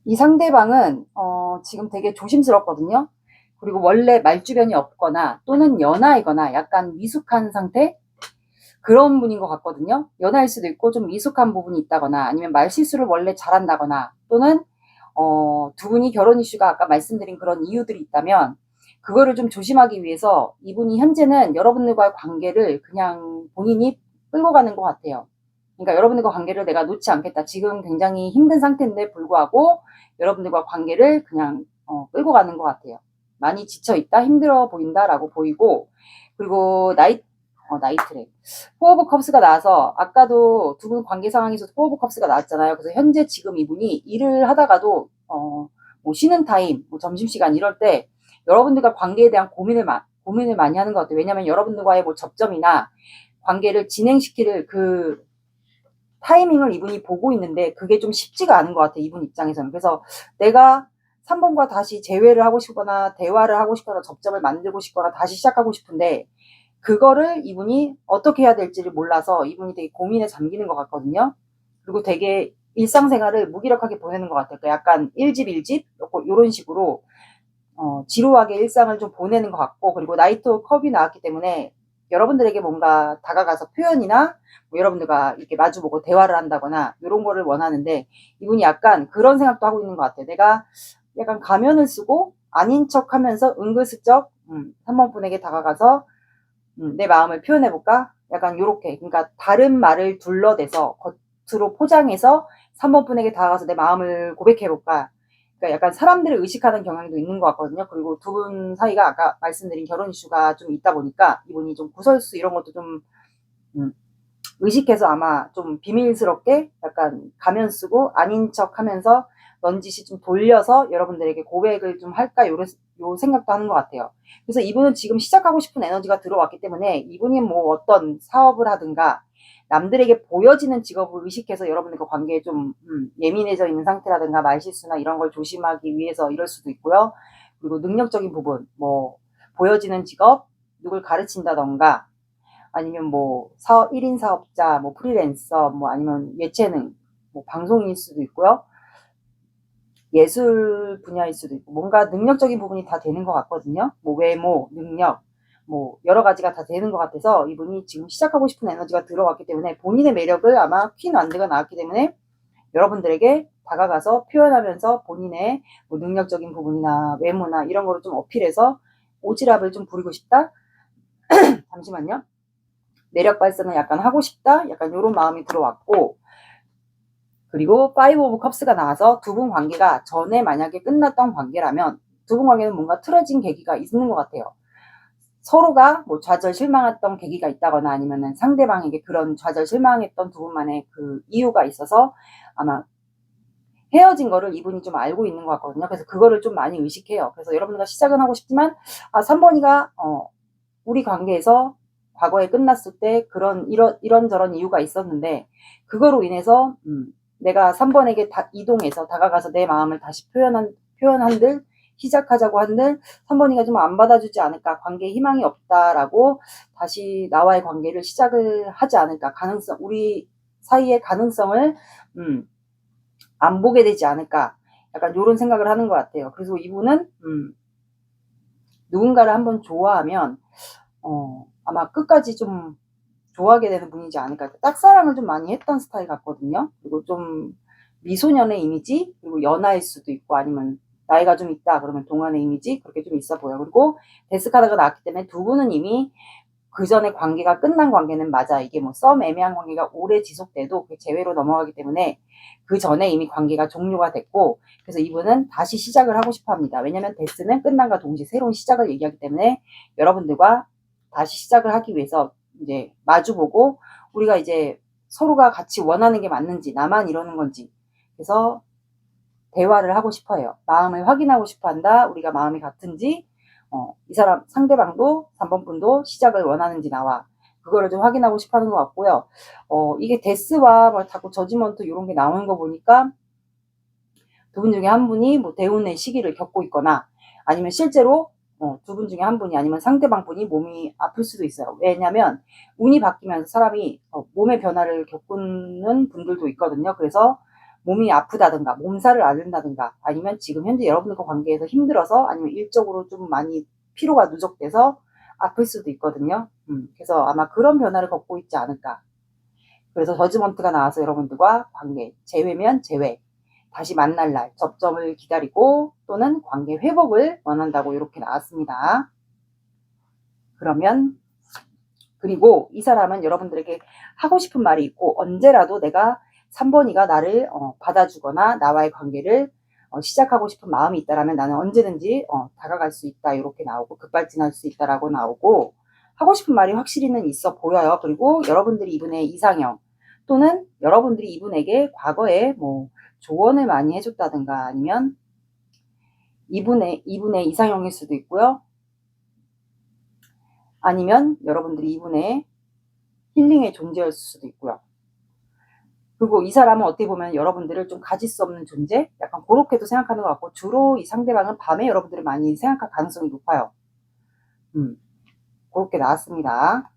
이 상대방은 지금 되게 조심스럽거든요. 그리고 원래 말주변이 없거나 또는 연하이거나 약간 미숙한 상태? 그런 분인 것 같거든요. 연하일 수도 있고 좀 미숙한 부분이 있다거나 아니면 말실수를 원래 잘한다거나 또는 두 분이 결혼 이슈가 아까 말씀드린 그런 이유들이 있다면 그거를 좀 조심하기 위해서 이분이 현재는 여러분들과의 관계를 그냥 본인이 끌고 가는 것 같아요. 그러니까 여러분들과 관계를 내가 놓지 않겠다. 지금 굉장히 힘든 상태인데 불구하고 여러분들과 관계를 그냥 끌고 가는 것 같아요. 많이 지쳐있다, 힘들어 보인다라고 보이고, 그리고 나이트래. 포 오브 컵스가 나와서 아까도 두 분 관계 상황에서 포 오브 컵스가 나왔잖아요. 그래서 현재 지금 이분이 일을 하다가도 뭐 쉬는 타임, 뭐 점심시간 이럴 때 여러분들과 관계에 대한 고민을 많이 하는 것 같아요. 왜냐하면 여러분들과의 뭐 접점이나 관계를 진행시킬 그 타이밍을 이분이 보고 있는데 그게 좀 쉽지가 않은 것 같아요. 이분 입장에서는. 그래서 내가 3번과 다시 재회를 하고 싶거나 대화를 하고 싶거나 접점을 만들고 싶거나 다시 시작하고 싶은데 그거를 이분이 어떻게 해야 될지를 몰라서 이분이 되게 고민에 잠기는 것 같거든요. 그리고 되게 일상생활을 무기력하게 보내는 것 같아요. 그러니까 약간 1집 1집 이런 식으로 지루하게 일상을 좀 보내는 것 같고, 그리고 나이트 컵이 나왔기 때문에 여러분들에게 뭔가 다가가서 표현이나 뭐 여러분들과 이렇게 마주보고 대화를 한다거나 이런 거를 원하는데 이분이 약간 그런 생각도 하고 있는 것 같아요. 내가 약간 가면을 쓰고 아닌 척 하면서 은근슬쩍 3번 분에게 다가가서 내 마음을 표현해볼까? 약간 요렇게. 그러니까 다른 말을 둘러대서 겉으로 포장해서 3번 분에게 다가가서 내 마음을 고백해볼까? 그러니까 약간 사람들을 의식하는 경향도 있는 것 같거든요. 그리고 두 분 사이가 아까 말씀드린 결혼 이슈가 좀 있다 보니까 이분이 좀 구설수 이런 것도 좀 의식해서 아마 좀 비밀스럽게 약간 가면 쓰고 아닌 척 하면서 넌지시 좀 돌려서 여러분들에게 고백을 좀 할까 요 생각도 하는 것 같아요. 그래서 이분은 지금 시작하고 싶은 에너지가 들어왔기 때문에 이분이 뭐 어떤 사업을 하든가 남들에게 보여지는 직업을 의식해서 여러분들과 관계에 좀 예민해져 있는 상태라든가 말실수나 이런 걸 조심하기 위해서 이럴 수도 있고요. 그리고 능력적인 부분, 뭐 보여지는 직업, 누굴 가르친다던가 아니면 뭐 1인 사업자, 뭐 프리랜서, 뭐 아니면 예체능, 뭐 방송인일 수도 있고요. 예술 분야일 수도 있고 뭔가 능력적인 부분이 다 되는 것 같거든요. 뭐 외모, 능력, 뭐 여러 가지가 다 되는 것 같아서 이분이 지금 시작하고 싶은 에너지가 들어왔기 때문에 본인의 매력을 아마 퀸 완드가 나왔기 때문에 여러분들에게 다가가서 표현하면서 본인의 뭐 능력적인 부분이나 외모나 이런 거를 좀 어필해서 오지랖을 좀 부리고 싶다? 잠시만요. 매력 발산을 약간 하고 싶다? 약간 이런 마음이 들어왔고, 그리고 5 오브 컵스가 나와서 두 분 관계가 전에 만약에 끝났던 관계라면 두 분 관계는 뭔가 틀어진 계기가 있는 것 같아요. 서로가 뭐 좌절 실망했던 계기가 있다거나 아니면은 상대방에게 그런 좌절 실망했던 두 분만의 그 이유가 있어서 아마 헤어진 거를 이분이 좀 알고 있는 것 같거든요. 그래서 그거를 좀 많이 의식해요. 그래서 여러분들과 시작은 하고 싶지만 3번이가 우리 관계에서 과거에 끝났을 때 이런저런 이유가 있었는데 그거로 인해서 내가 3번에게 이동해서 다가가서 내 마음을 다시 표현한들 시작하자고 한들 3번이가 좀 안 받아주지 않을까, 관계에 희망이 없다라고 다시 나와의 관계를 시작을 하지 않을까, 우리 사이의 가능성을 안 보게 되지 않을까, 약간 이런 생각을 하는 것 같아요. 그래서 이분은 누군가를 한번 좋아하면 아마 끝까지 좀 좋아하게 되는 분이지 않을까. 짝사랑을 좀 많이 했던 스타일 같거든요. 그리고 좀 미소년의 이미지, 그리고 연하일 수도 있고 아니면 나이가 좀 있다 그러면 동안의 이미지 그렇게 좀 있어 보여. 그리고 데스 카드가 나왔기 때문에 두 분은 이미 그 전에 관계가 끝난 관계는 맞아. 이게 뭐 썸 애매한 관계가 오래 지속돼도 그 재회로 넘어가기 때문에 그 전에 이미 관계가 종료가 됐고, 그래서 이분은 다시 시작을 하고 싶어 합니다. 왜냐면 데스는 끝난과 동시에 새로운 시작을 얘기하기 때문에 여러분들과 다시 시작을 하기 위해서 이제 마주보고 우리가 이제 서로가 같이 원하는 게 맞는지 나만 이러는 건지 그래서 대화를 하고 싶어 해요. 마음을 확인하고 싶어 한다. 우리가 마음이 같은지 이 사람 상대방도 3번 분도 시작을 원하는지 나와 그거를 좀 확인하고 싶어 하는 것 같고요. 이게 데스와 막 자꾸 저지먼트 이런 게 나오는 거 보니까 두 분 중에 한 분이 뭐 대운의 시기를 겪고 있거나 아니면 실제로 두 분 중에 한 분이 아니면 상대방 분이 몸이 아플 수도 있어요. 왜냐면 운이 바뀌면서 사람이 몸의 변화를 겪는 분들도 있거든요. 그래서 몸이 아프다든가 몸살을 앓는다든가 아니면 지금 현재 여러분들과 관계에서 힘들어서 아니면 일적으로 좀 많이 피로가 누적돼서 아플 수도 있거든요. 그래서 아마 그런 변화를 겪고 있지 않을까. 그래서 저지먼트가 나와서 여러분들과 관계, 재회면 재회, 다시 만날 날, 접점을 기다리고 또는 관계 회복을 원한다고 이렇게 나왔습니다. 그러면 그리고 이 사람은 여러분들에게 하고 싶은 말이 있고 언제라도 내가 3번이가 나를 받아주거나 나와의 관계를 시작하고 싶은 마음이 있다라면 나는 언제든지 다가갈 수 있다 이렇게 나오고 급발진할 수 있다라고 나오고 하고 싶은 말이 확실히는 있어 보여요. 그리고 여러분들이 이분의 이상형 또는 여러분들이 이분에게 과거에 뭐 조언을 많이 해줬다든가 아니면 이분의 이상형일 수도 있고요. 아니면 여러분들이 이분의 힐링의 존재일 수도 있고요. 그리고 이 사람은 어떻게 보면 여러분들을 좀 가질 수 없는 존재? 약간 그렇게도 생각하는 것 같고 주로 이 상대방은 밤에 여러분들을 많이 생각할 가능성이 높아요. 그렇게 나왔습니다.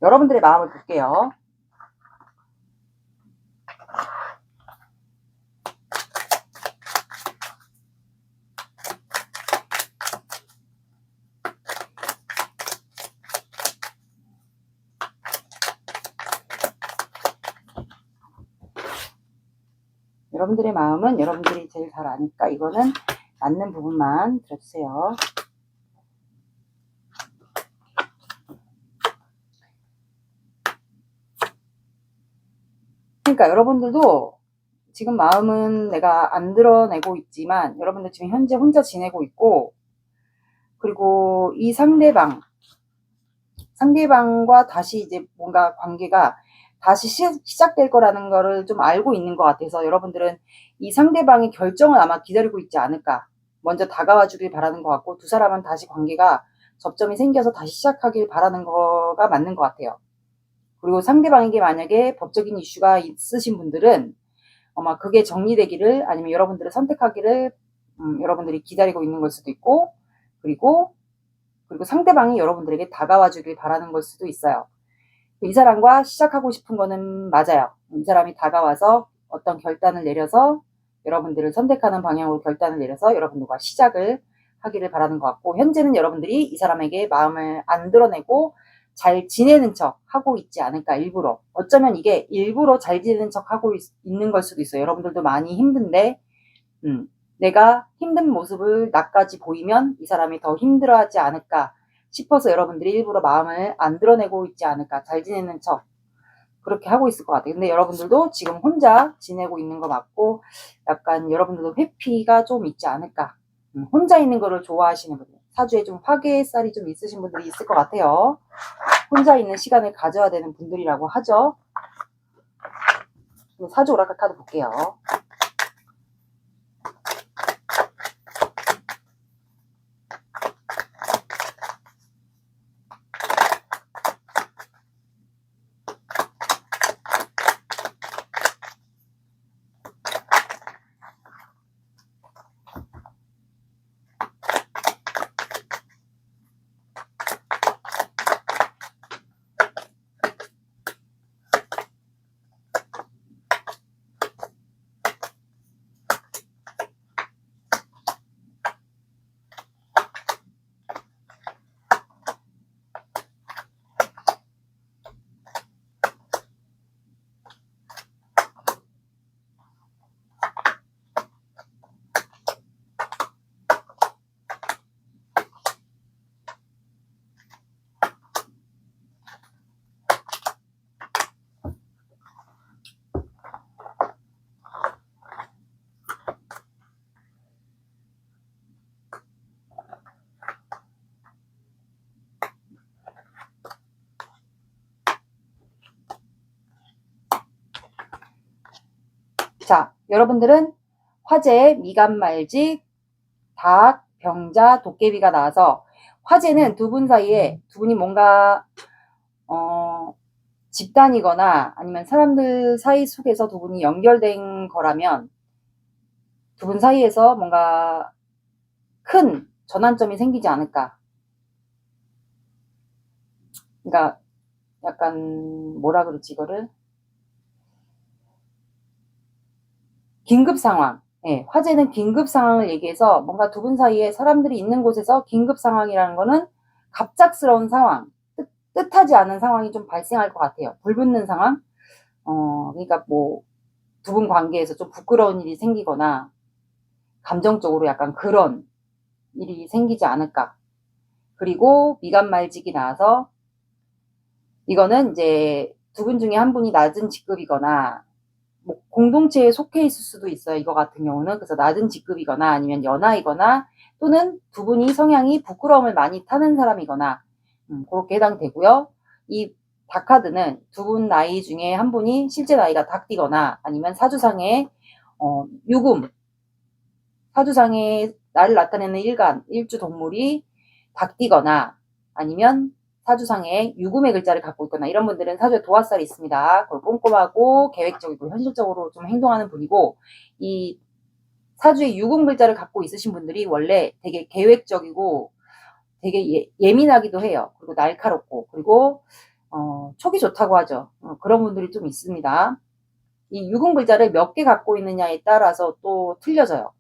여러분들의 마음을 볼게요. 여러분들의 마음은 여러분들이 제일 잘 아니까 이거는 맞는 부분만 들어주세요. 그러니까 여러분들도 지금 마음은 내가 안 드러내고 있지만 여러분들 지금 현재 혼자 지내고 있고 그리고 이 상대방과 다시 이제 뭔가 관계가 다시 시작될 거라는 거를 좀 알고 있는 것 같아서 여러분들은 이 상대방의 결정을 아마 기다리고 있지 않을까. 먼저 다가와 주길 바라는 것 같고 두 사람은 다시 관계가 접점이 생겨서 다시 시작하길 바라는 거가 맞는 것 같아요. 그리고 상대방에게 만약에 법적인 이슈가 있으신 분들은 아마 그게 정리되기를 아니면 여러분들을 선택하기를 여러분들이 기다리고 있는 걸 수도 있고 그리고 상대방이 여러분들에게 다가와 주길 바라는 걸 수도 있어요. 이 사람과 시작하고 싶은 거는 맞아요. 이 사람이 다가와서 어떤 결단을 내려서 여러분들을 선택하는 방향으로 결단을 내려서 여러분들과 시작을 하기를 바라는 것 같고 현재는 여러분들이 이 사람에게 마음을 안 드러내고 잘 지내는 척 하고 있지 않을까 일부러. 어쩌면 이게 일부러 잘 지내는 척 하고 있는 걸 수도 있어요. 여러분들도 많이 힘든데 내가 힘든 모습을 나까지 보이면 이 사람이 더 힘들어하지 않을까 싶어서 여러분들이 일부러 마음을 안 드러내고 있지 않을까 잘 지내는 척 그렇게 하고 있을 것 같아요. 근데 여러분들도 지금 혼자 지내고 있는 거 맞고 약간 여러분들도 회피가 좀 있지 않을까 혼자 있는 거를 좋아하시는 분들 사주에 좀 화개살이 좀 있으신 분들이 있을 것 같아요. 혼자 있는 시간을 가져야 되는 분들이라고 하죠. 사주 오라클 카드 볼게요. 자, 여러분들은 화재, 미간말직, 닭, 병자, 도깨비가 나와서 화재는 두 분 사이에 두 분이 뭔가 집단이거나 아니면 사람들 사이 속에서 두 분이 연결된 거라면 두 분 사이에서 뭔가 큰 전환점이 생기지 않을까. 그러니까 약간 뭐라 그러지 이거를? 긴급 상황. 예, 화재는 긴급 상황을 얘기해서 뭔가 두 분 사이에 사람들이 있는 곳에서 긴급 상황이라는 거는 갑작스러운 상황, 뜻하지 않은 상황이 좀 발생할 것 같아요. 불붙는 상황. 그러니까 뭐 두 분 관계에서 좀 부끄러운 일이 생기거나 감정적으로 약간 그런 일이 생기지 않을까. 그리고 미간말직이 나와서 이거는 이제 두 분 중에 한 분이 낮은 직급이거나 뭐 공동체에 속해 있을 수도 있어요. 이거 같은 경우는. 그래서 낮은 직급이거나 아니면 연하이거나 또는 두 분이 성향이 부끄러움을 많이 타는 사람이거나 그렇게 해당되고요. 이 닭카드는 두 분 나이 중에 한 분이 실제 나이가 닭띠거나 아니면 사주상의 유금, 사주상의 나를 나타내는 일간, 일주 동물이 닭띠거나 아니면 사주상에 유금의 글자를 갖고 있거나 이런 분들은 사주에 도화살이 있습니다. 그걸 꼼꼼하고 계획적이고 현실적으로 좀 행동하는 분이고 이 사주에 유금 글자를 갖고 있으신 분들이 원래 되게 계획적이고 되게 예민하기도 해요. 그리고 날카롭고 그리고 촉이 좋다고 하죠. 그런 분들이 좀 있습니다. 이 유금 글자를 몇 개 갖고 있느냐에 따라서 또 틀려져요.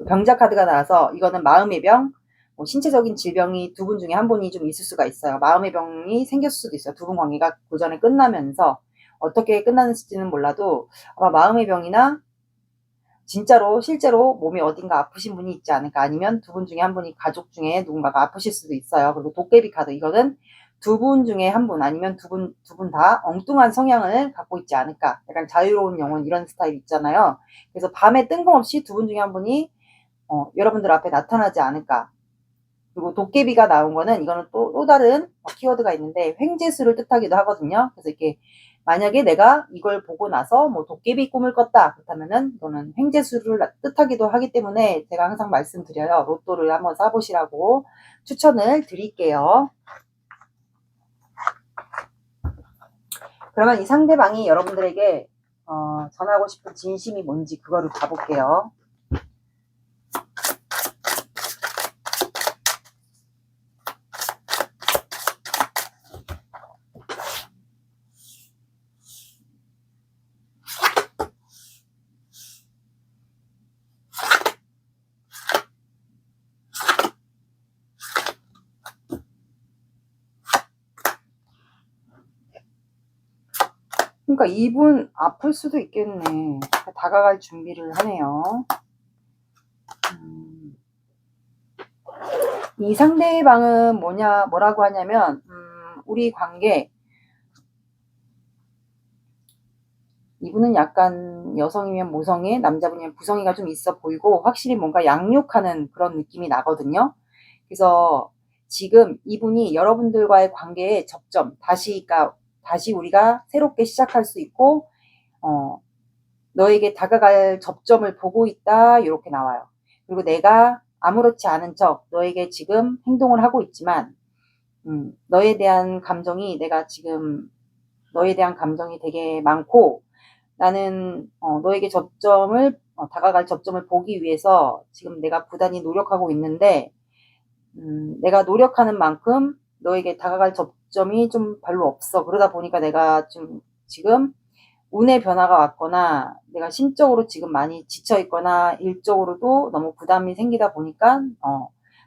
병자 카드가 나와서 이거는 마음의 병, 뭐 신체적인 질병이 두 분 중에 한 분이 좀 있을 수가 있어요. 마음의 병이 생겼을 수도 있어요. 두 분 관계가 그 전에 끝나면서 어떻게 끝나는지는 몰라도 아마 마음의 병이나 진짜로 실제로 몸이 어딘가 아프신 분이 있지 않을까. 아니면 두 분 중에 한 분이 가족 중에 누군가가 아프실 수도 있어요. 그리고 도깨비 카드 이거는 두 분 중에 한 분 아니면 두 분 다 엉뚱한 성향을 갖고 있지 않을까. 약간 자유로운 영혼 이런 스타일 있잖아요. 그래서 밤에 뜬금없이 두 분 중에 한 분이 여러분들 앞에 나타나지 않을까. 그리고 도깨비가 나온 거는 이거는 또 다른 키워드가 있는데 횡재수를 뜻하기도 하거든요. 그래서 이렇게 만약에 내가 이걸 보고 나서 뭐 도깨비 꿈을 꿨다 그렇다면은 이거는 횡재수를 뜻하기도 하기 때문에 제가 항상 말씀드려요. 로또를 한번 사보시라고 추천을 드릴게요. 그러면 이 상대방이 여러분들에게 전하고 싶은 진심이 뭔지 그거를 봐볼게요. 그러니까 이분 아플 수도 있겠네. 다가갈 준비를 하네요. 이 상대방은 뭐라고 하냐면, 우리 관계, 이분은 약간 여성이면 모성애, 남자분이면 부성애가 좀 있어 보이고, 확실히 뭔가 양육하는 그런 느낌이 나거든요. 그래서 지금 이분이 여러분들과의 관계의 접점, 다시 우리가 새롭게 시작할 수 있고, 너에게 다가갈 접점을 보고 있다, 이렇게 나와요. 그리고 내가 아무렇지 않은 척 너에게 지금 행동을 하고 있지만, 너에 대한 감정이 너에 대한 감정이 되게 많고, 나는 너에게 다가갈 접점을 보기 위해서 지금 내가 부단히 노력하고 있는데, 내가 노력하는 만큼 너에게 다가갈 접점이 좀 별로 없어. 그러다 보니까 내가 지금 운의 변화가 왔거나 내가 심적으로 지금 많이 지쳐 있거나 일적으로도 너무 부담이 생기다 보니까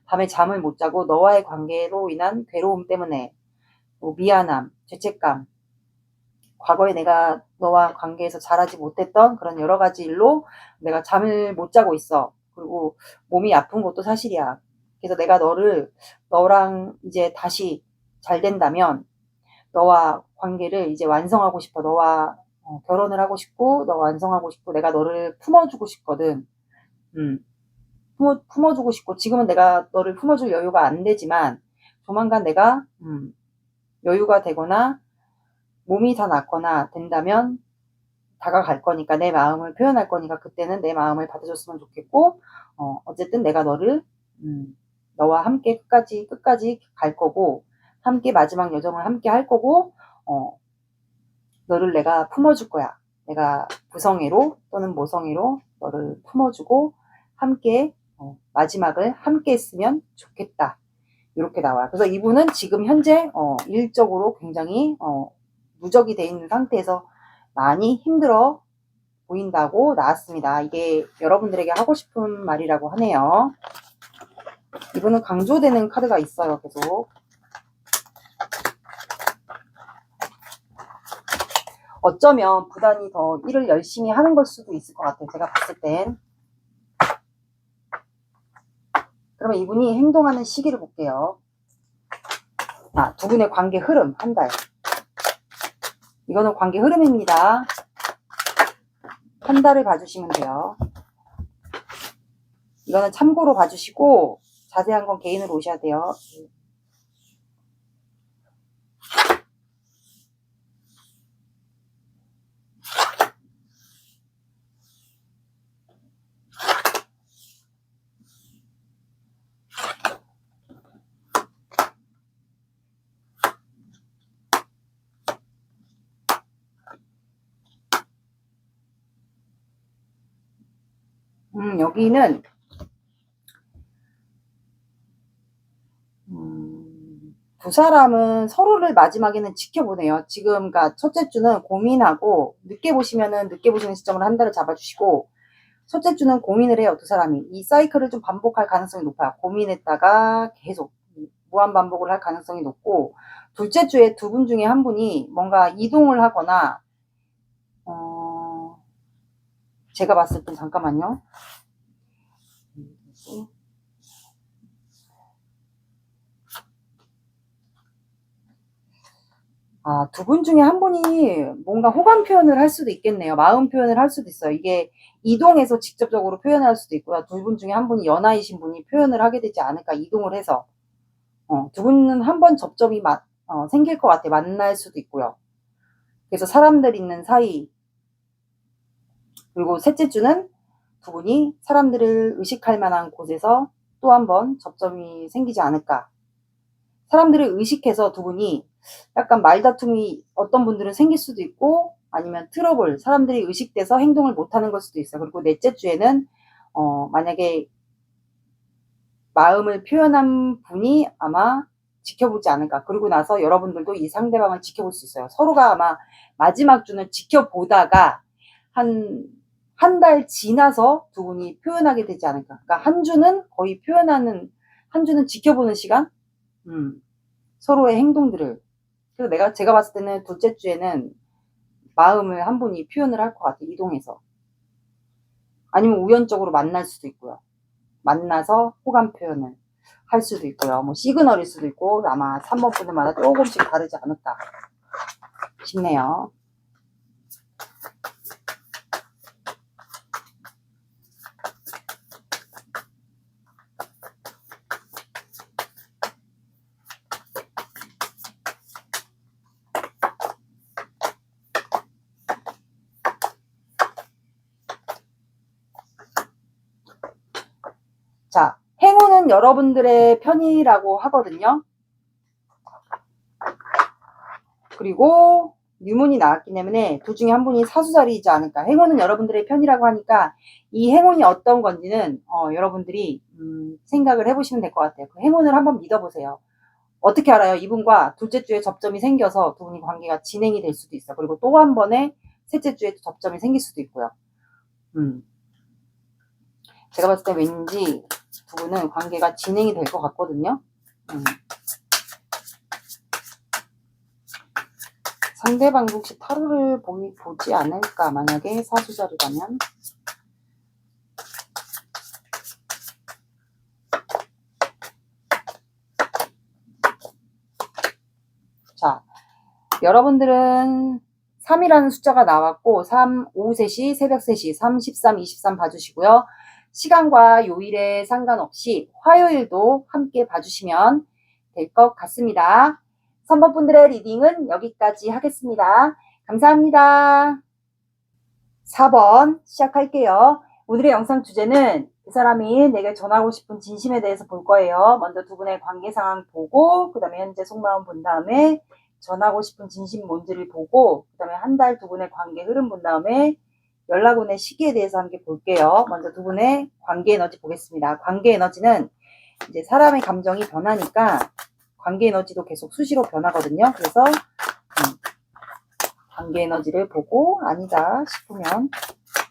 밤에 잠을 못 자고 너와의 관계로 인한 괴로움 때문에 뭐 미안함, 죄책감, 과거에 내가 너와 관계에서 잘하지 못했던 그런 여러 가지 일로 내가 잠을 못 자고 있어. 그리고 몸이 아픈 것도 사실이야. 그래서 내가 너랑 이제 다시 잘 된다면 너와 관계를 이제 완성하고 싶어. 너와 결혼을 하고 싶고, 너 완성하고 싶고, 내가 너를 품어주고 싶거든. 품어주고 싶고, 지금은 내가 너를 품어줄 여유가 안 되지만, 조만간 내가, 여유가 되거나, 몸이 다 낫거나 된다면, 다가갈 거니까, 내 마음을 표현할 거니까 그때는 내 마음을 받아줬으면 좋겠고, 어쨌든 내가 너를 너와 함께 끝까지 갈 거고, 함께 마지막 여정을 함께 할 거고, 너를 내가 품어줄 거야. 내가 부성애로 또는 모성애로 너를 품어주고 함께 마지막을 함께 했으면 좋겠다. 이렇게 나와요. 그래서 이분은 지금 현재 일적으로 굉장히 누적이 돼 있는 상태에서 많이 힘들어 보인다고 나왔습니다. 이게 여러분들에게 하고 싶은 말이라고 하네요. 이분은 강조되는 카드가 있어요. 계속. 어쩌면 부단히 더 일을 열심히 하는 걸 수도 있을 것 같아요. 제가 봤을 땐. 그러면 이분이 행동하는 시기를 볼게요. 두 분의 관계 흐름, 한 달. 이거는 관계 흐름입니다. 한 달을 봐주시면 돼요. 이거는 참고로 봐주시고 자세한 건 개인으로 오셔야 돼요. 여기는 두 사람은 서로를 마지막에는 지켜보네요. 지금, 그러니까 첫째 주는 고민하고, 늦게 보시면은 늦게 보시는 시점으로 한 달을 잡아주시고, 첫째 주는 고민을 해요. 두 사람이. 이 사이클을 좀 반복할 가능성이 높아요. 고민했다가 계속 무한 반복을 할 가능성이 높고, 둘째 주에 두 분 중에 한 분이 뭔가 이동을 하거나, 제가 봤을 땐 잠깐만요. 두 분 중에 한 분이 뭔가 호감 표현을 할 수도 있겠네요. 마음 표현을 할 수도 있어요. 이게 이동해서 직접적으로 표현할 수도 있고요. 두 분 중에 한 분이 연하이신 분이 표현을 하게 되지 않을까, 이동을 해서. 두 분은 한 번 접점이 생길 것 같아요. 만날 수도 있고요. 그래서 사람들 있는 사이, 그리고 셋째 주는 두 분이 사람들을 의식할 만한 곳에서 또 한 번 접점이 생기지 않을까. 사람들을 의식해서 두 분이 약간 말다툼이 어떤 분들은 생길 수도 있고, 아니면 트러블, 사람들이 의식돼서 행동을 못하는 걸 수도 있어요. 그리고 넷째 주에는 만약에 마음을 표현한 분이 아마 지켜보지 않을까. 그리고 나서 여러분들도 이 상대방을 지켜볼 수 있어요. 서로가 아마 마지막 주는 지켜보다가 한 달 지나서 두 분이 표현하게 되지 않을까. 그러니까 한 주는 거의 한 주는 지켜보는 시간? 서로의 행동들을. 그래서 제가 봤을 때는 둘째 주에는 마음을 한 분이 표현을 할 것 같아요. 이동해서. 아니면 우연적으로 만날 수도 있고요. 만나서 호감 표현을 할 수도 있고요. 뭐 시그널일 수도 있고, 아마 3번 분들마다 조금씩 다르지 않을까 싶네요. 자, 행운은 여러분들의 편이라고 하거든요. 그리고 유문이 나왔기 때문에 둘 중에 한 분이 사수자리이지 않을까. 행운은 여러분들의 편이라고 하니까 이 행운이 어떤 건지는 여러분들이 생각을 해보시면 될 것 같아요. 그 행운을 한번 믿어보세요. 어떻게 알아요? 이분과 둘째 주에 접점이 생겨서 두 분이 관계가 진행이 될 수도 있어요. 그리고 또 한 번에 셋째 주에 접점이 생길 수도 있고요. 제가 봤을 때 왠지 두 분은 관계가 진행이 될 것 같거든요. 상대방도 혹시 타로를 보지 않을까, 만약에 사수자리라면. 자, 여러분들은 3이라는 숫자가 나왔고, 3, 오후 3시, 새벽 3시, 3, 13, 23 봐주시고요. 시간과 요일에 상관없이 화요일도 함께 봐주시면 될 것 같습니다. 3번 분들의 리딩은 여기까지 하겠습니다. 감사합니다. 4번 시작할게요. 오늘의 영상 주제는 그 사람이 내게 전하고 싶은 진심에 대해서 볼 거예요. 먼저 두 분의 관계 상황 보고, 그 다음에 현재 속마음 본 다음에 전하고 싶은 진심 뭔지를 보고, 그 다음에 한 달 두 분의 관계 흐름 본 다음에 연락 오는 시기에 대해서 함께 볼게요. 먼저 두 분의 관계 에너지 보겠습니다. 관계 에너지는 이제 사람의 감정이 변하니까 관계 에너지도 계속 수시로 변하거든요. 그래서 관계 에너지를 보고 아니다 싶으면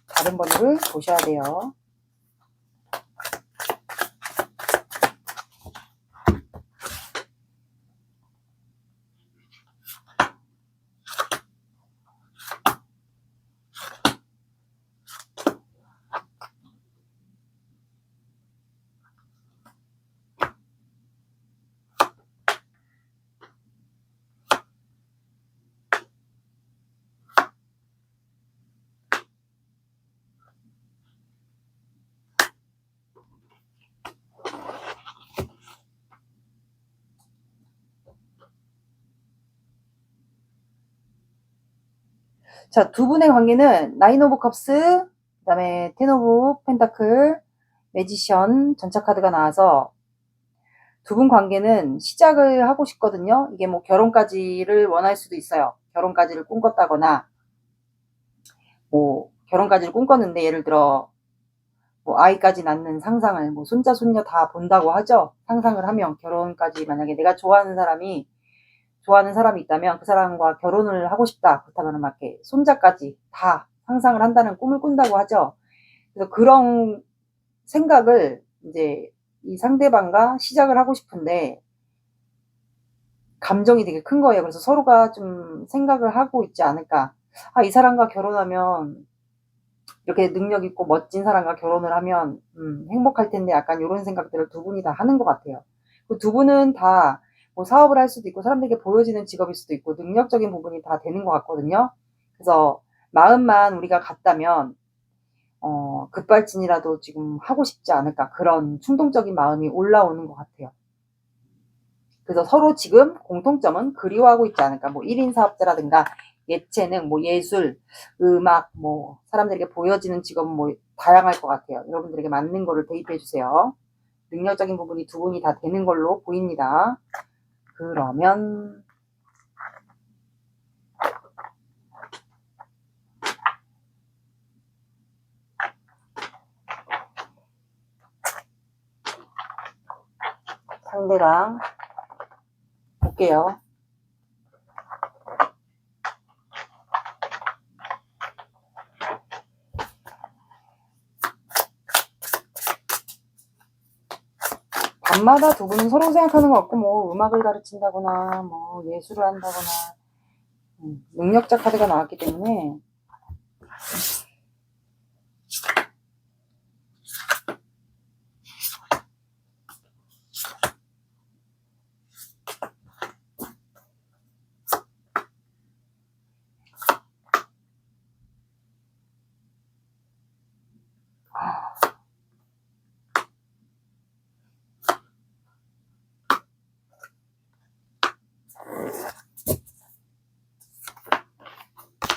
다른 번호를 보셔야 돼요. 자, 두 분의 관계는 나인 오브 컵스, 그 다음에 텐 오브 펜타클, 매지션, 전차 카드가 나와서 두 분 관계는 시작을 하고 싶거든요. 이게 뭐 결혼까지를 원할 수도 있어요. 결혼까지를 꿈꿨다거나, 뭐 결혼까지를 꿈꿨는데 예를 들어 뭐 아이까지 낳는 상상을 뭐 손자 손녀 다 본다고 하죠. 상상을 하면 결혼까지 만약에 내가 좋아하는 사람이 있다면 그 사람과 결혼을 하고 싶다. 그렇다면 막 이렇게 손자까지 다 상상을 한다는 꿈을 꾼다고 하죠. 그래서 그런 생각을 이제 이 상대방과 시작을 하고 싶은데 감정이 되게 큰 거예요. 그래서 서로가 좀 생각을 하고 있지 않을까. 아, 이 사람과 결혼하면 이렇게 능력 있고 멋진 사람과 결혼을 하면 행복할 텐데 약간 이런 생각들을 두 분이 다 하는 것 같아요. 그 두 분은 다 뭐 사업을 할 수도 있고 사람들에게 보여지는 직업일 수도 있고 능력적인 부분이 다 되는 것 같거든요. 그래서 마음만 우리가 같다면 급발진이라도 지금 하고 싶지 않을까 그런 충동적인 마음이 올라오는 것 같아요. 그래서 서로 지금 공통점은 그리워하고 있지 않을까. 뭐 1인 사업자라든가 예체능, 뭐 예술, 음악, 뭐 사람들에게 보여지는 직업은 뭐 다양할 것 같아요. 여러분들에게 맞는 거를 대입해 주세요. 능력적인 부분이 두 분이 다 되는 걸로 보입니다. 그러면 상대방 볼게요. 밤마다 두 분은 서로 생각하는 것 같고 뭐 음악을 가르친다거나 뭐 예술을 한다거나 능력자 카드가 나왔기 때문에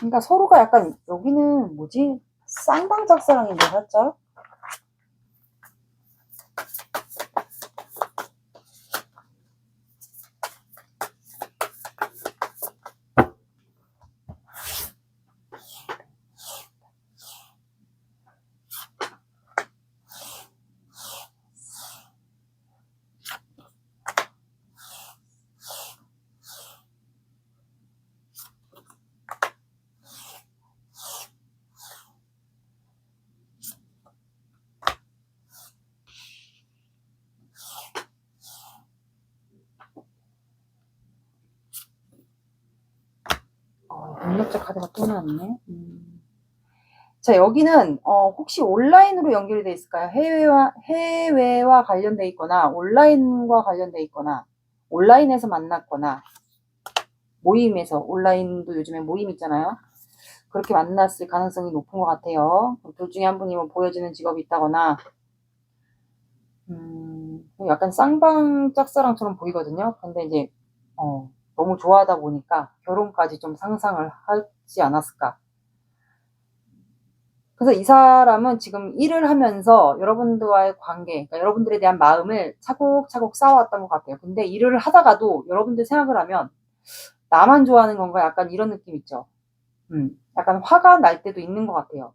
그러니까 서로가 약간 여기는 뭐지? 쌍방짝사랑인데 살짝? 능력자 카드가 또 나왔네. 자, 여기는 혹시 온라인으로 연결이 돼 있을까요? 해외와 관련돼 있거나 온라인과 관련돼 있거나 온라인에서 만났거나 모임에서 온라인도 요즘에 모임 있잖아요. 그렇게 만났을 가능성이 높은 것 같아요. 둘 중에 한 분이 뭐 보여지는 직업이 있다거나 약간 쌍방 짝사랑처럼 보이거든요. 근데 이제 너무 좋아하다 보니까 결혼까지 좀 상상을 하지 않았을까. 그래서 이 사람은 지금 일을 하면서 여러분들과의 관계, 그러니까 여러분들에 대한 마음을 차곡차곡 쌓아왔던 것 같아요. 근데 일을 하다가도 여러분들 생각을 하면 나만 좋아하는 건가? 약간 이런 느낌 있죠. 약간 화가 날 때도 있는 것 같아요.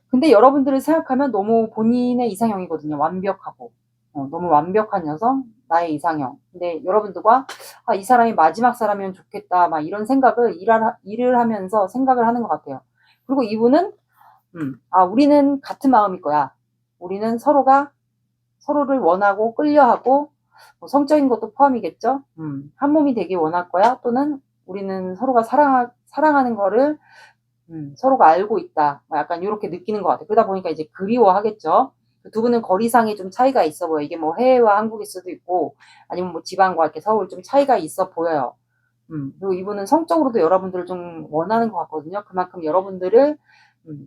근데 여러분들을 생각하면 너무 본인의 이상형이거든요. 완벽하고. 너무 완벽한 여성, 나의 이상형. 근데 여러분들과, 아, 이 사람이 마지막 사람이면 좋겠다. 막 이런 생각을 일을 하면서 생각을 하는 것 같아요. 그리고 이분은, 아, 우리는 같은 마음일 거야. 우리는 서로를 원하고 끌려하고, 뭐 성적인 것도 포함이겠죠? 한 몸이 되길 원할 거야. 또는 우리는 서로가 사랑하는 거를 서로가 알고 있다. 약간 이렇게 느끼는 것 같아요. 그러다 보니까 이제 그리워하겠죠. 두 분은 거리상이 좀 차이가 있어 보여요. 이게 뭐 해외와 한국일 수도 있고, 아니면 뭐 지방과 이렇게 서울 좀 차이가 있어 보여요. 그리고 이분은 성적으로도 여러분들을 좀 원하는 것 같거든요. 그만큼 여러분들을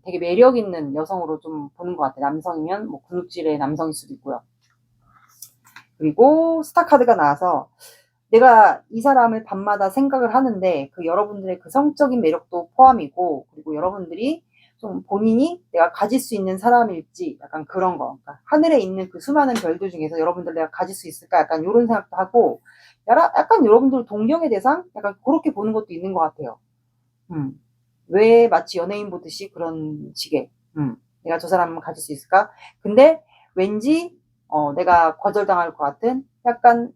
되게 매력 있는 여성으로 좀 보는 것 같아요. 남성이면 뭐 근육질의 남성일 수도 있고요. 그리고 스타 카드가 나와서 내가 이 사람을 밤마다 생각을 하는데 그 여러분들의 그 성적인 매력도 포함이고, 그리고 여러분들이 좀 본인이 내가 가질 수 있는 사람일지 약간 그런 거. 그러니까 하늘에 있는 그 수많은 별들 중에서 여러분들 내가 가질 수 있을까? 약간 이런 생각도 하고, 약간 여러분들 동경의 대상? 약간 그렇게 보는 것도 있는 것 같아요. 왜 마치 연예인 보듯이 그런 식의, 내가 저 사람을 가질 수 있을까? 근데 왠지, 내가 거절당할 것 같은 약간,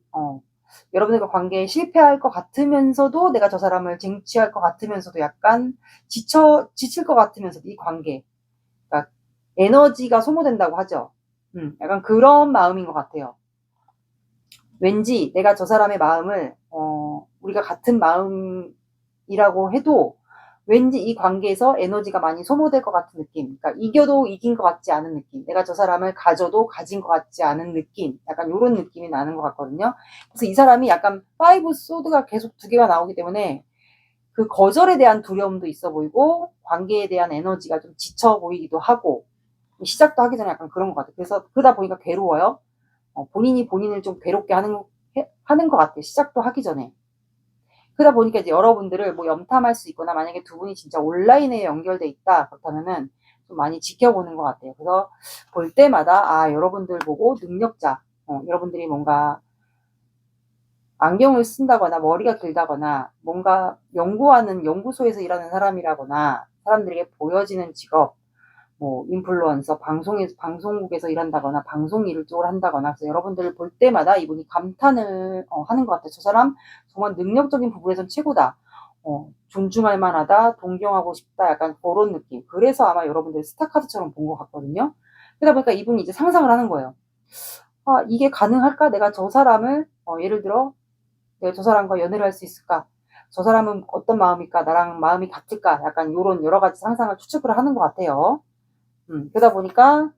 여러분들과 관계에 실패할 것 같으면서도 내가 저 사람을 쟁취할 것 같으면서도 약간 지칠 것 같으면서도 이 관계. 그러니까 에너지가 소모된다고 하죠. 약간 그런 마음인 것 같아요. 왠지 내가 저 사람의 마음을, 우리가 같은 마음이라고 해도 왠지 이 관계에서 에너지가 많이 소모될 것 같은 느낌. 그러니까 이겨도 이긴 것 같지 않은 느낌. 내가 저 사람을 가져도 가진 것 같지 않은 느낌. 약간 이런 느낌이 나는 것 같거든요. 그래서 이 사람이 약간 파이브 소드가 계속 두 개가 나오기 때문에 그 거절에 대한 두려움도 있어 보이고 관계에 대한 에너지가 좀 지쳐 보이기도 하고 시작도 하기 전에 약간 그런 것 같아요. 그래서 그러다 보니까 괴로워요. 본인이 본인을 좀 괴롭게 하는 것 같아요. 시작도 하기 전에. 그러다 보니까 이제 여러분들을 뭐 염탐할 수 있거나 만약에 두 분이 진짜 온라인에 연결돼 있다 그렇다면은 좀 많이 지켜보는 것 같아요. 그래서 볼 때마다 아 여러분들 보고 능력자, 여러분들이 뭔가 안경을 쓴다거나 머리가 길다거나 뭔가 연구하는 연구소에서 일하는 사람이라거나 사람들에게 보여지는 직업, 뭐 인플루언서, 방송국에서 일한다거나 방송 일을 쪽을 한다거나 그래서 여러분들을 볼 때마다 이분이 감탄을 하는 것 같아요. 저 사람 정말 능력적인 부분에선 최고다. 존중할 만하다, 동경하고 싶다, 약간 그런 느낌. 그래서 아마 여러분들 스타카드처럼 본 것 같거든요. 그러다 보니까 이분이 이제 상상을 하는 거예요. 아, 이게 가능할까? 내가 저 사람을, 예를 들어, 내가 저 사람과 연애를 할 수 있을까? 저 사람은 어떤 마음일까? 나랑 마음이 같을까? 약간 요런 여러 가지 상상을 추측을 하는 것 같아요. 그러다 보니까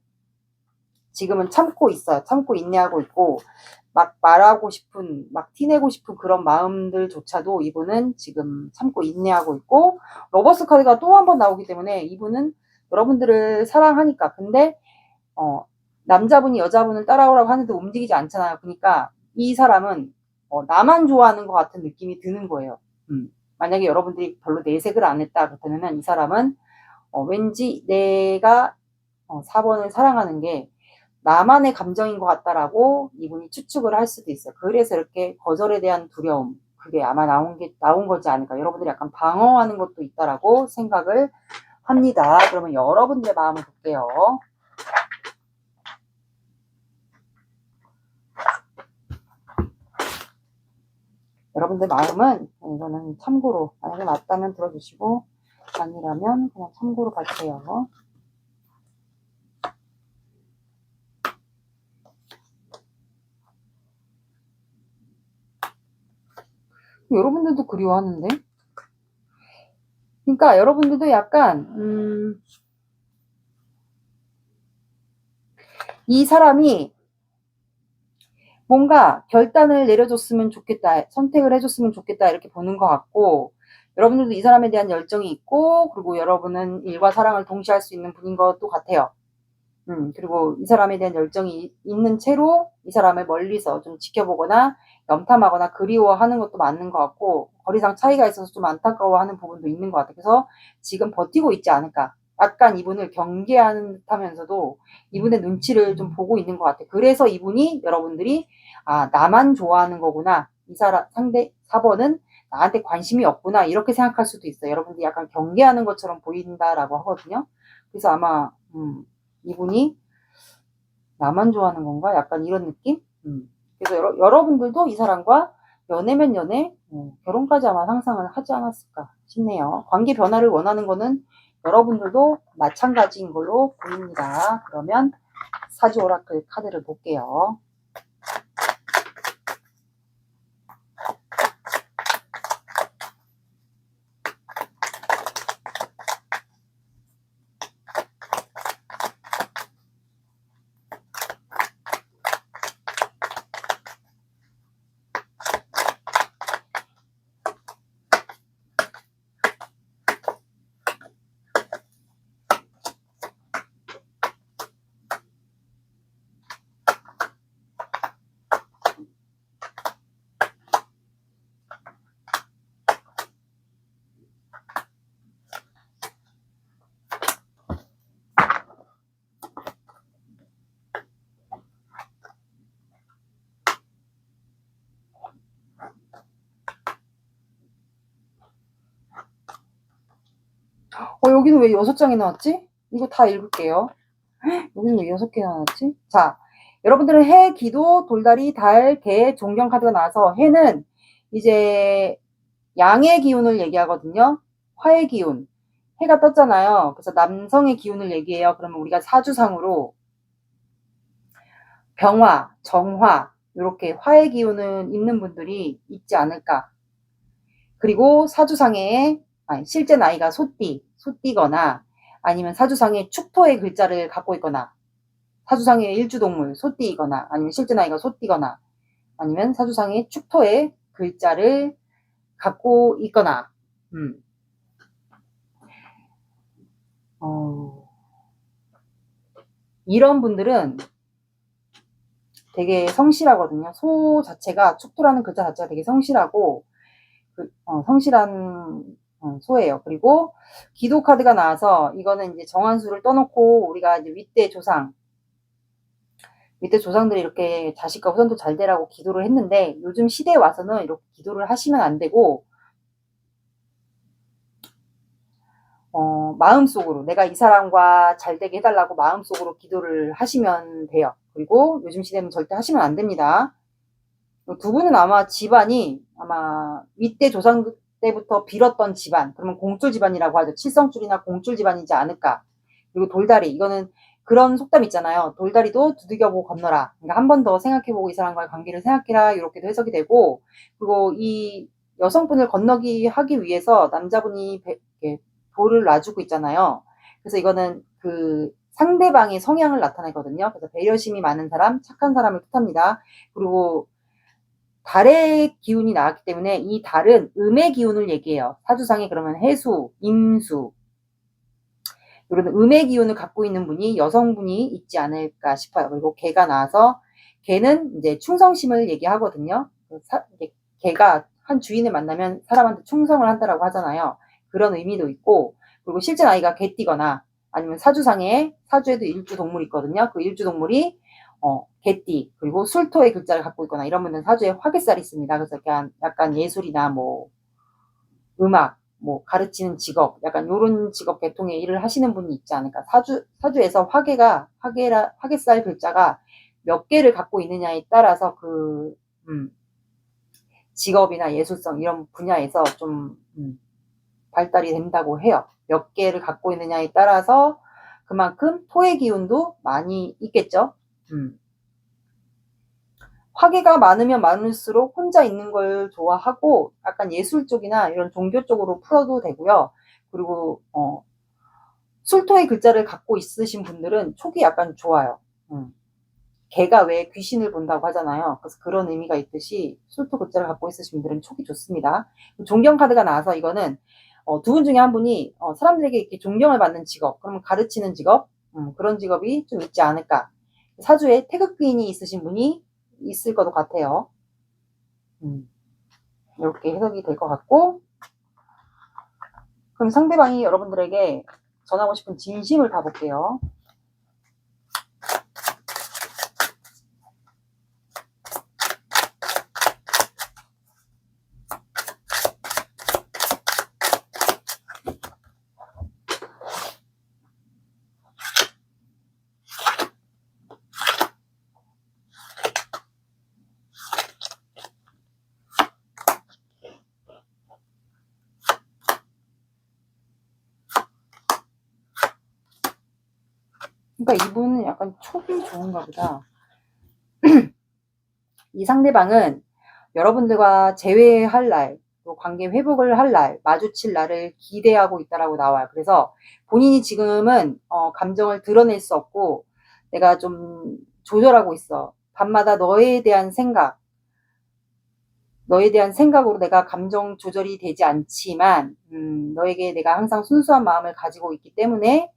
지금은 참고 있어요. 참고 인내하고 있고, 막 말하고 싶은, 막 티내고 싶은 그런 마음들조차도 이분은 지금 참고 인내하고 있고, 러버스 카드가 또 한 번 나오기 때문에 이분은 여러분들을 사랑하니까. 근데, 남자분이 여자분을 따라오라고 하는데 움직이지 않잖아요. 그러니까 이 사람은, 나만 좋아하는 것 같은 느낌이 드는 거예요. 만약에 여러분들이 별로 내색을 안 했다 그렇다면 이 사람은, 왠지 내가 4번을 사랑하는 게 나만의 감정인 것 같다라고 이분이 추측을 할 수도 있어요. 그래서 이렇게 거절에 대한 두려움, 그게 아마 나온 거지 않을까. 여러분들이 약간 방어하는 것도 있다라고 생각을 합니다. 그러면 여러분들의 마음을 볼게요. 여러분들 마음은 이거는 참고로 만약에 맞다면 들어주시고 아니라면 그냥 참고로 봐주세요. 여러분들도 그리워하는데? 그러니까 여러분들도 약간 이 사람이 뭔가 결단을 내려줬으면 좋겠다, 선택을 해줬으면 좋겠다 이렇게 보는 것 같고 여러분들도 이 사람에 대한 열정이 있고 그리고 여러분은 일과 사랑을 동시에 할 수 있는 분인 것도 같아요. 그리고 이 사람에 대한 열정이 있는 채로 이 사람을 멀리서 좀 지켜보거나 염탐하거나 그리워하는 것도 맞는 것 같고 거리상 차이가 있어서 좀 안타까워하는 부분도 있는 것 같아요. 그래서 지금 버티고 있지 않을까. 약간 이분을 경계하는 듯 하면서도 이분의 눈치를 좀 보고 있는 것 같아. 그래서 이분이 여러분들이 나만 좋아하는 거구나. 이 사람 상대 4번은 나한테 관심이 없구나. 이렇게 생각할 수도 있어요. 여러분들이 약간 경계하는 것처럼 보인다라고 하거든요. 그래서 아마 이분이 나만 좋아하는 건가? 약간 이런 느낌? 그래서 여러분들도 이 사람과 연애면 연애, 결혼까지 아마 상상을 하지 않았을까 싶네요. 관계 변화를 원하는 거는 여러분들도 마찬가지인 걸로 보입니다. 그러면 사주 오라클 카드를 볼게요. 여기는 왜 6장이 나왔지? 이거 다 읽을게요. 여기는 왜 6개 나왔지? 자, 여러분들은 해, 기도, 돌다리, 달, 개, 존경 카드가 나와서 해는 이제 양의 기운을 얘기하거든요. 화의 기운. 해가 떴잖아요. 그래서 남성의 기운을 얘기해요. 그러면 우리가 사주상으로 병화, 정화, 이렇게 화의 기운은 있는 분들이 있지 않을까. 그리고 사주상에 실제 나이가 소띠거나 아니면 사주상에 축토의 글자를 갖고 있거나 사주상의 일주동물 소띠이거나 아니면 실제 나이가 소띠거나 아니면 사주상에 축토의 글자를 갖고 있거나 이런 분들은 되게 성실하거든요. 소 자체가 축토라는 글자 자체가 되게 성실하고 성실한 소예요. 그리고 기도 카드가 나와서 이거는 이제 정한수를 떠놓고 우리가 이제 밑에 조상들이 이렇게 자식과 후손도 잘 되라고 기도를 했는데 요즘 시대에 와서는 이렇게 기도를 하시면 안 되고 마음속으로 내가 이 사람과 잘 되게 해달라고 마음속으로 기도를 하시면 돼요. 그리고 요즘 시대는 절대 하시면 안 됩니다. 두 분은 아마 집안이 아마 윗대 조상 때부터 빌었던 집안, 그러면 공줄 집안이라고 하죠. 칠성줄이나 공줄 집안이지 않을까. 그리고 돌다리, 이거는 그런 속담 있잖아요. 돌다리도 두들겨보고 건너라. 그러니까 한 번 더 생각해보고 이 사람과의 관계를 생각해라. 이렇게도 해석이 되고, 그리고 이 여성분을 건너기 하기 위해서 남자분이 돌을 놔주고 있잖아요. 그래서 이거는 그 상대방의 성향을 나타내거든요. 그래서 배려심이 많은 사람, 착한 사람을 뜻합니다. 그리고 달의 기운이 나왔기 때문에 이 달은 음의 기운을 얘기해요. 사주상에 그러면 해수, 임수 이런 음의 기운을 갖고 있는 분이 여성분이 있지 않을까 싶어요. 그리고 개가 나와서 개는 이제 충성심을 얘기하거든요. 개가 한 주인을 만나면 사람한테 충성을 한다라고 하잖아요. 그런 의미도 있고 그리고 실제 나이가 개띠거나 아니면 사주에도 일주 동물이 있거든요. 그 일주 동물이 개띠 그리고 술토의 글자를 갖고 있거나 이런 분은 사주에 화개살이 있습니다. 그래서 약간 예술이나 뭐 음악, 뭐 가르치는 직업, 약간 요런 직업 계통의 일을 하시는 분이 있지 않을까. 사주에서 화개살 글자가 몇 개를 갖고 있느냐에 따라서 직업이나 예술성 이런 분야에서 좀 발달이 된다고 해요. 몇 개를 갖고 있느냐에 따라서 그만큼 토의 기운도 많이 있겠죠. 화개가 많으면 많을수록 혼자 있는 걸 좋아하고 약간 예술 쪽이나 이런 종교 쪽으로 풀어도 되고요. 그리고 술토의 글자를 갖고 있으신 분들은 촉이 약간 좋아요. 개가 왜 귀신을 본다고 하잖아요. 그래서 그런 의미가 있듯이 술토 글자를 갖고 있으신 분들은 촉이 좋습니다. 존경 카드가 나와서 이거는 두 분 중에 한 분이 사람들에게 이렇게 존경을 받는 직업, 그러면 가르치는 직업, 그런 직업이 좀 있지 않을까. 사주에 태극기인이 있으신 분이 있을 것도 같아요. 이렇게 해석이 될 것 같고 그럼 상대방이 여러분들에게 전하고 싶은 진심을 봐볼게요. 그러니까 이분은 약간 촉이 좋은가 보다. 이 상대방은 여러분들과 재회할 날, 또 관계 회복을 할 날, 마주칠 날을 기대하고 있다라고 나와요. 그래서 본인이 지금은 감정을 드러낼 수 없고 내가 좀 조절하고 있어. 밤마다 너에 대한 생각으로 내가 감정 조절이 되지 않지만 너에게 내가 항상 순수한 마음을 가지고 있기 때문에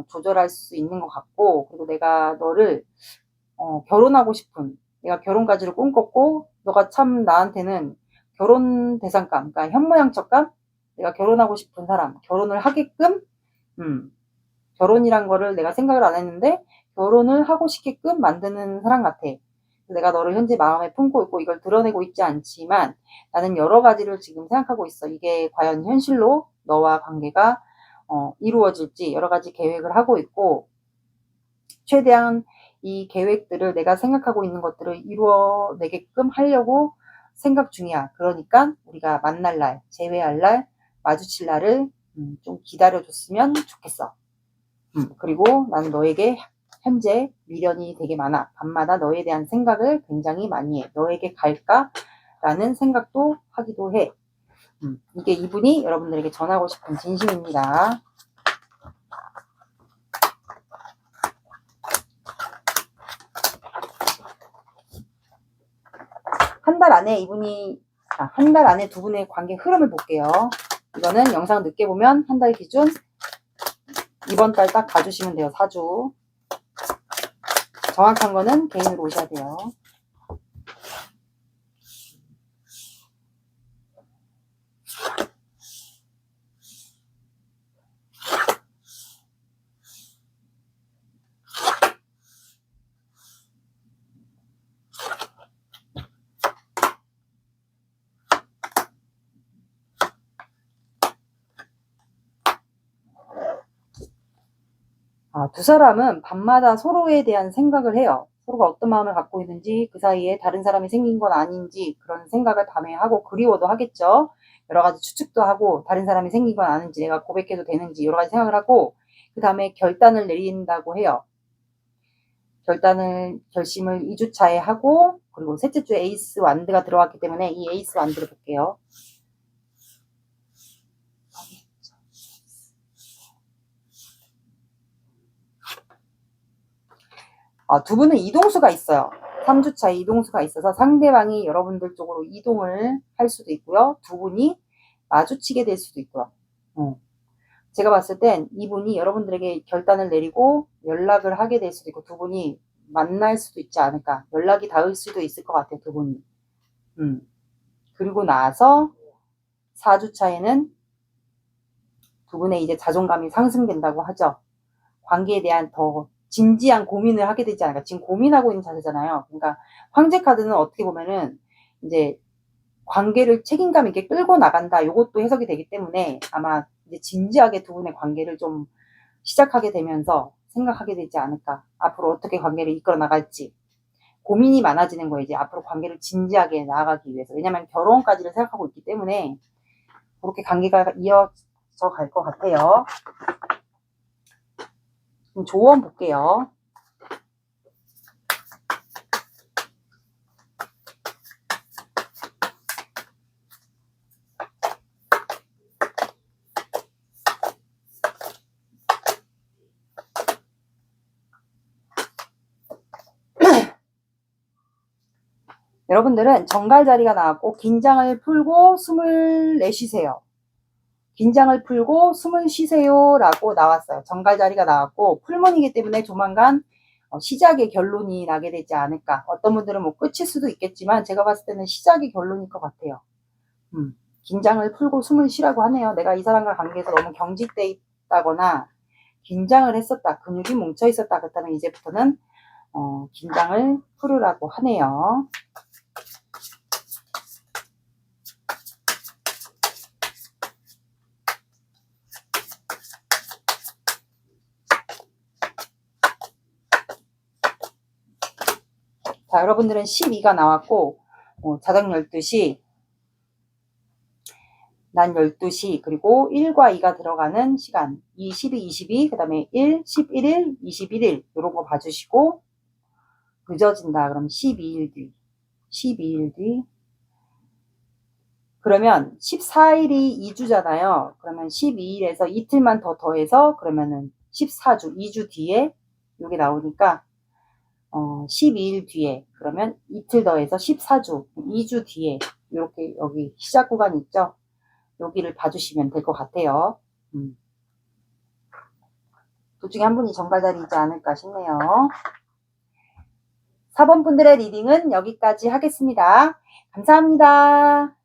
조절할 수 있는 것 같고, 그리고 내가 너를 결혼하고 싶은, 내가 결혼까지를 꿈꿨고 너가 참 나한테는 결혼 대상감, 그러니까 현모양처감, 내가 결혼하고 싶은 사람, 결혼을 하게끔 결혼이란 거를 내가 생각을 안 했는데 결혼을 하고 싶게끔 만드는 사람 같아. 내가 너를 현재 마음에 품고 있고 이걸 드러내고 있지 않지만 나는 여러 가지를 지금 생각하고 있어. 이게 과연 현실로 너와 관계가 이루어질지 여러 가지 계획을 하고 있고, 최대한 이 계획들을, 내가 생각하고 있는 것들을 이루어내게끔 하려고 생각 중이야. 그러니까 우리가 만날 날, 재회할 날, 마주칠 날을 좀 기다려줬으면 좋겠어. 그리고 나는 너에게 현재 미련이 되게 많아. 밤마다 너에 대한 생각을 굉장히 많이 해. 너에게 갈까? 라는 생각도 하기도 해. 이게 이분이 여러분들에게 전하고 싶은 진심입니다. 한 달 안에 두 분의 관계 흐름을 볼게요. 이거는 영상 늦게 보면 한 달 기준 이번 달 딱 봐주시면 돼요. 4주. 정확한 거는 개인으로 오셔야 돼요. 두 사람은 밤마다 서로에 대한 생각을 해요. 서로가 어떤 마음을 갖고 있는지, 그 사이에 다른 사람이 생긴 건 아닌지, 그런 생각을 밤에 하고, 그리워도 하겠죠. 여러 가지 추측도 하고, 다른 사람이 생긴 건 아닌지, 내가 고백해도 되는지 여러 가지 생각을 하고, 그 다음에 결단을 내린다고 해요. 결심을 2주차에 하고, 그리고 셋째 주에 에이스 완드가 들어왔기 때문에 이 에이스 완드를 볼게요. 두 분은 이동수가 있어요. 3주차 이동수가 있어서 상대방이 여러분들 쪽으로 이동을 할 수도 있고요. 두 분이 마주치게 될 수도 있고요. 제가 봤을 땐 이분이 여러분들에게 결단을 내리고 연락을 하게 될 수도 있고, 두 분이 만날 수도 있지 않을까. 연락이 닿을 수도 있을 것 같아요. 두 분이. 그리고 나서 4주차에는 두 분의 이제 자존감이 상승된다고 하죠. 관계에 대한 더 진지한 고민을 하게 되지 않을까. 지금 고민하고 있는 자세잖아요. 그러니까 황제 카드는 어떻게 보면은 이제 관계를 책임감 있게 끌고 나간다. 이것도 해석이 되기 때문에 아마 이제 진지하게 두 분의 관계를 좀 시작하게 되면서 생각하게 되지 않을까. 앞으로 어떻게 관계를 이끌어 나갈지 고민이 많아지는 거예요. 이제 앞으로 관계를 진지하게 나아가기 위해서. 왜냐면 결혼까지를 생각하고 있기 때문에 그렇게 관계가 이어져 갈 것 같아요. 그럼 조언 볼게요. 여러분들은 정갈 자리가 나왔고 긴장을 풀고 숨을 내쉬세요. 긴장을 풀고 숨을 쉬세요 라고 나왔어요. 정갈 자리가 나왔고 풀문이기 때문에 조만간 시작의 결론이 나게 되지 않을까. 어떤 분들은 뭐 끝일 수도 있겠지만 제가 봤을 때는 시작이 결론일 것 같아요. 긴장을 풀고 숨을 쉬라고 하네요. 내가 이 사람과 관계에서 너무 경직돼 있다거나 긴장을 했었다. 근육이 뭉쳐 있었다. 그렇다면 이제부터는 긴장을 풀으라고 하네요. 자, 여러분들은 12가 나왔고, 자정 12시, 난 12시, 그리고 1과 2가 들어가는 시간, 22, 22, 그 다음에 1, 11일, 21일, 요런 거 봐주시고, 늦어진다. 그럼 12일 뒤, 12일 뒤. 그러면 14일이 2주잖아요. 그러면 12일에서 이틀만 더 더해서, 그러면은 14주, 2주 뒤에 요게 나오니까, 12일 뒤에, 그러면 이틀 더해서 14주, 2주 뒤에, 이렇게 여기 시작 구간 있죠? 여기를 봐주시면 될 것 같아요. 둘 중에 한 분이 정갈자리이지 않을까 싶네요. 4번 분들의 리딩은 여기까지 하겠습니다. 감사합니다.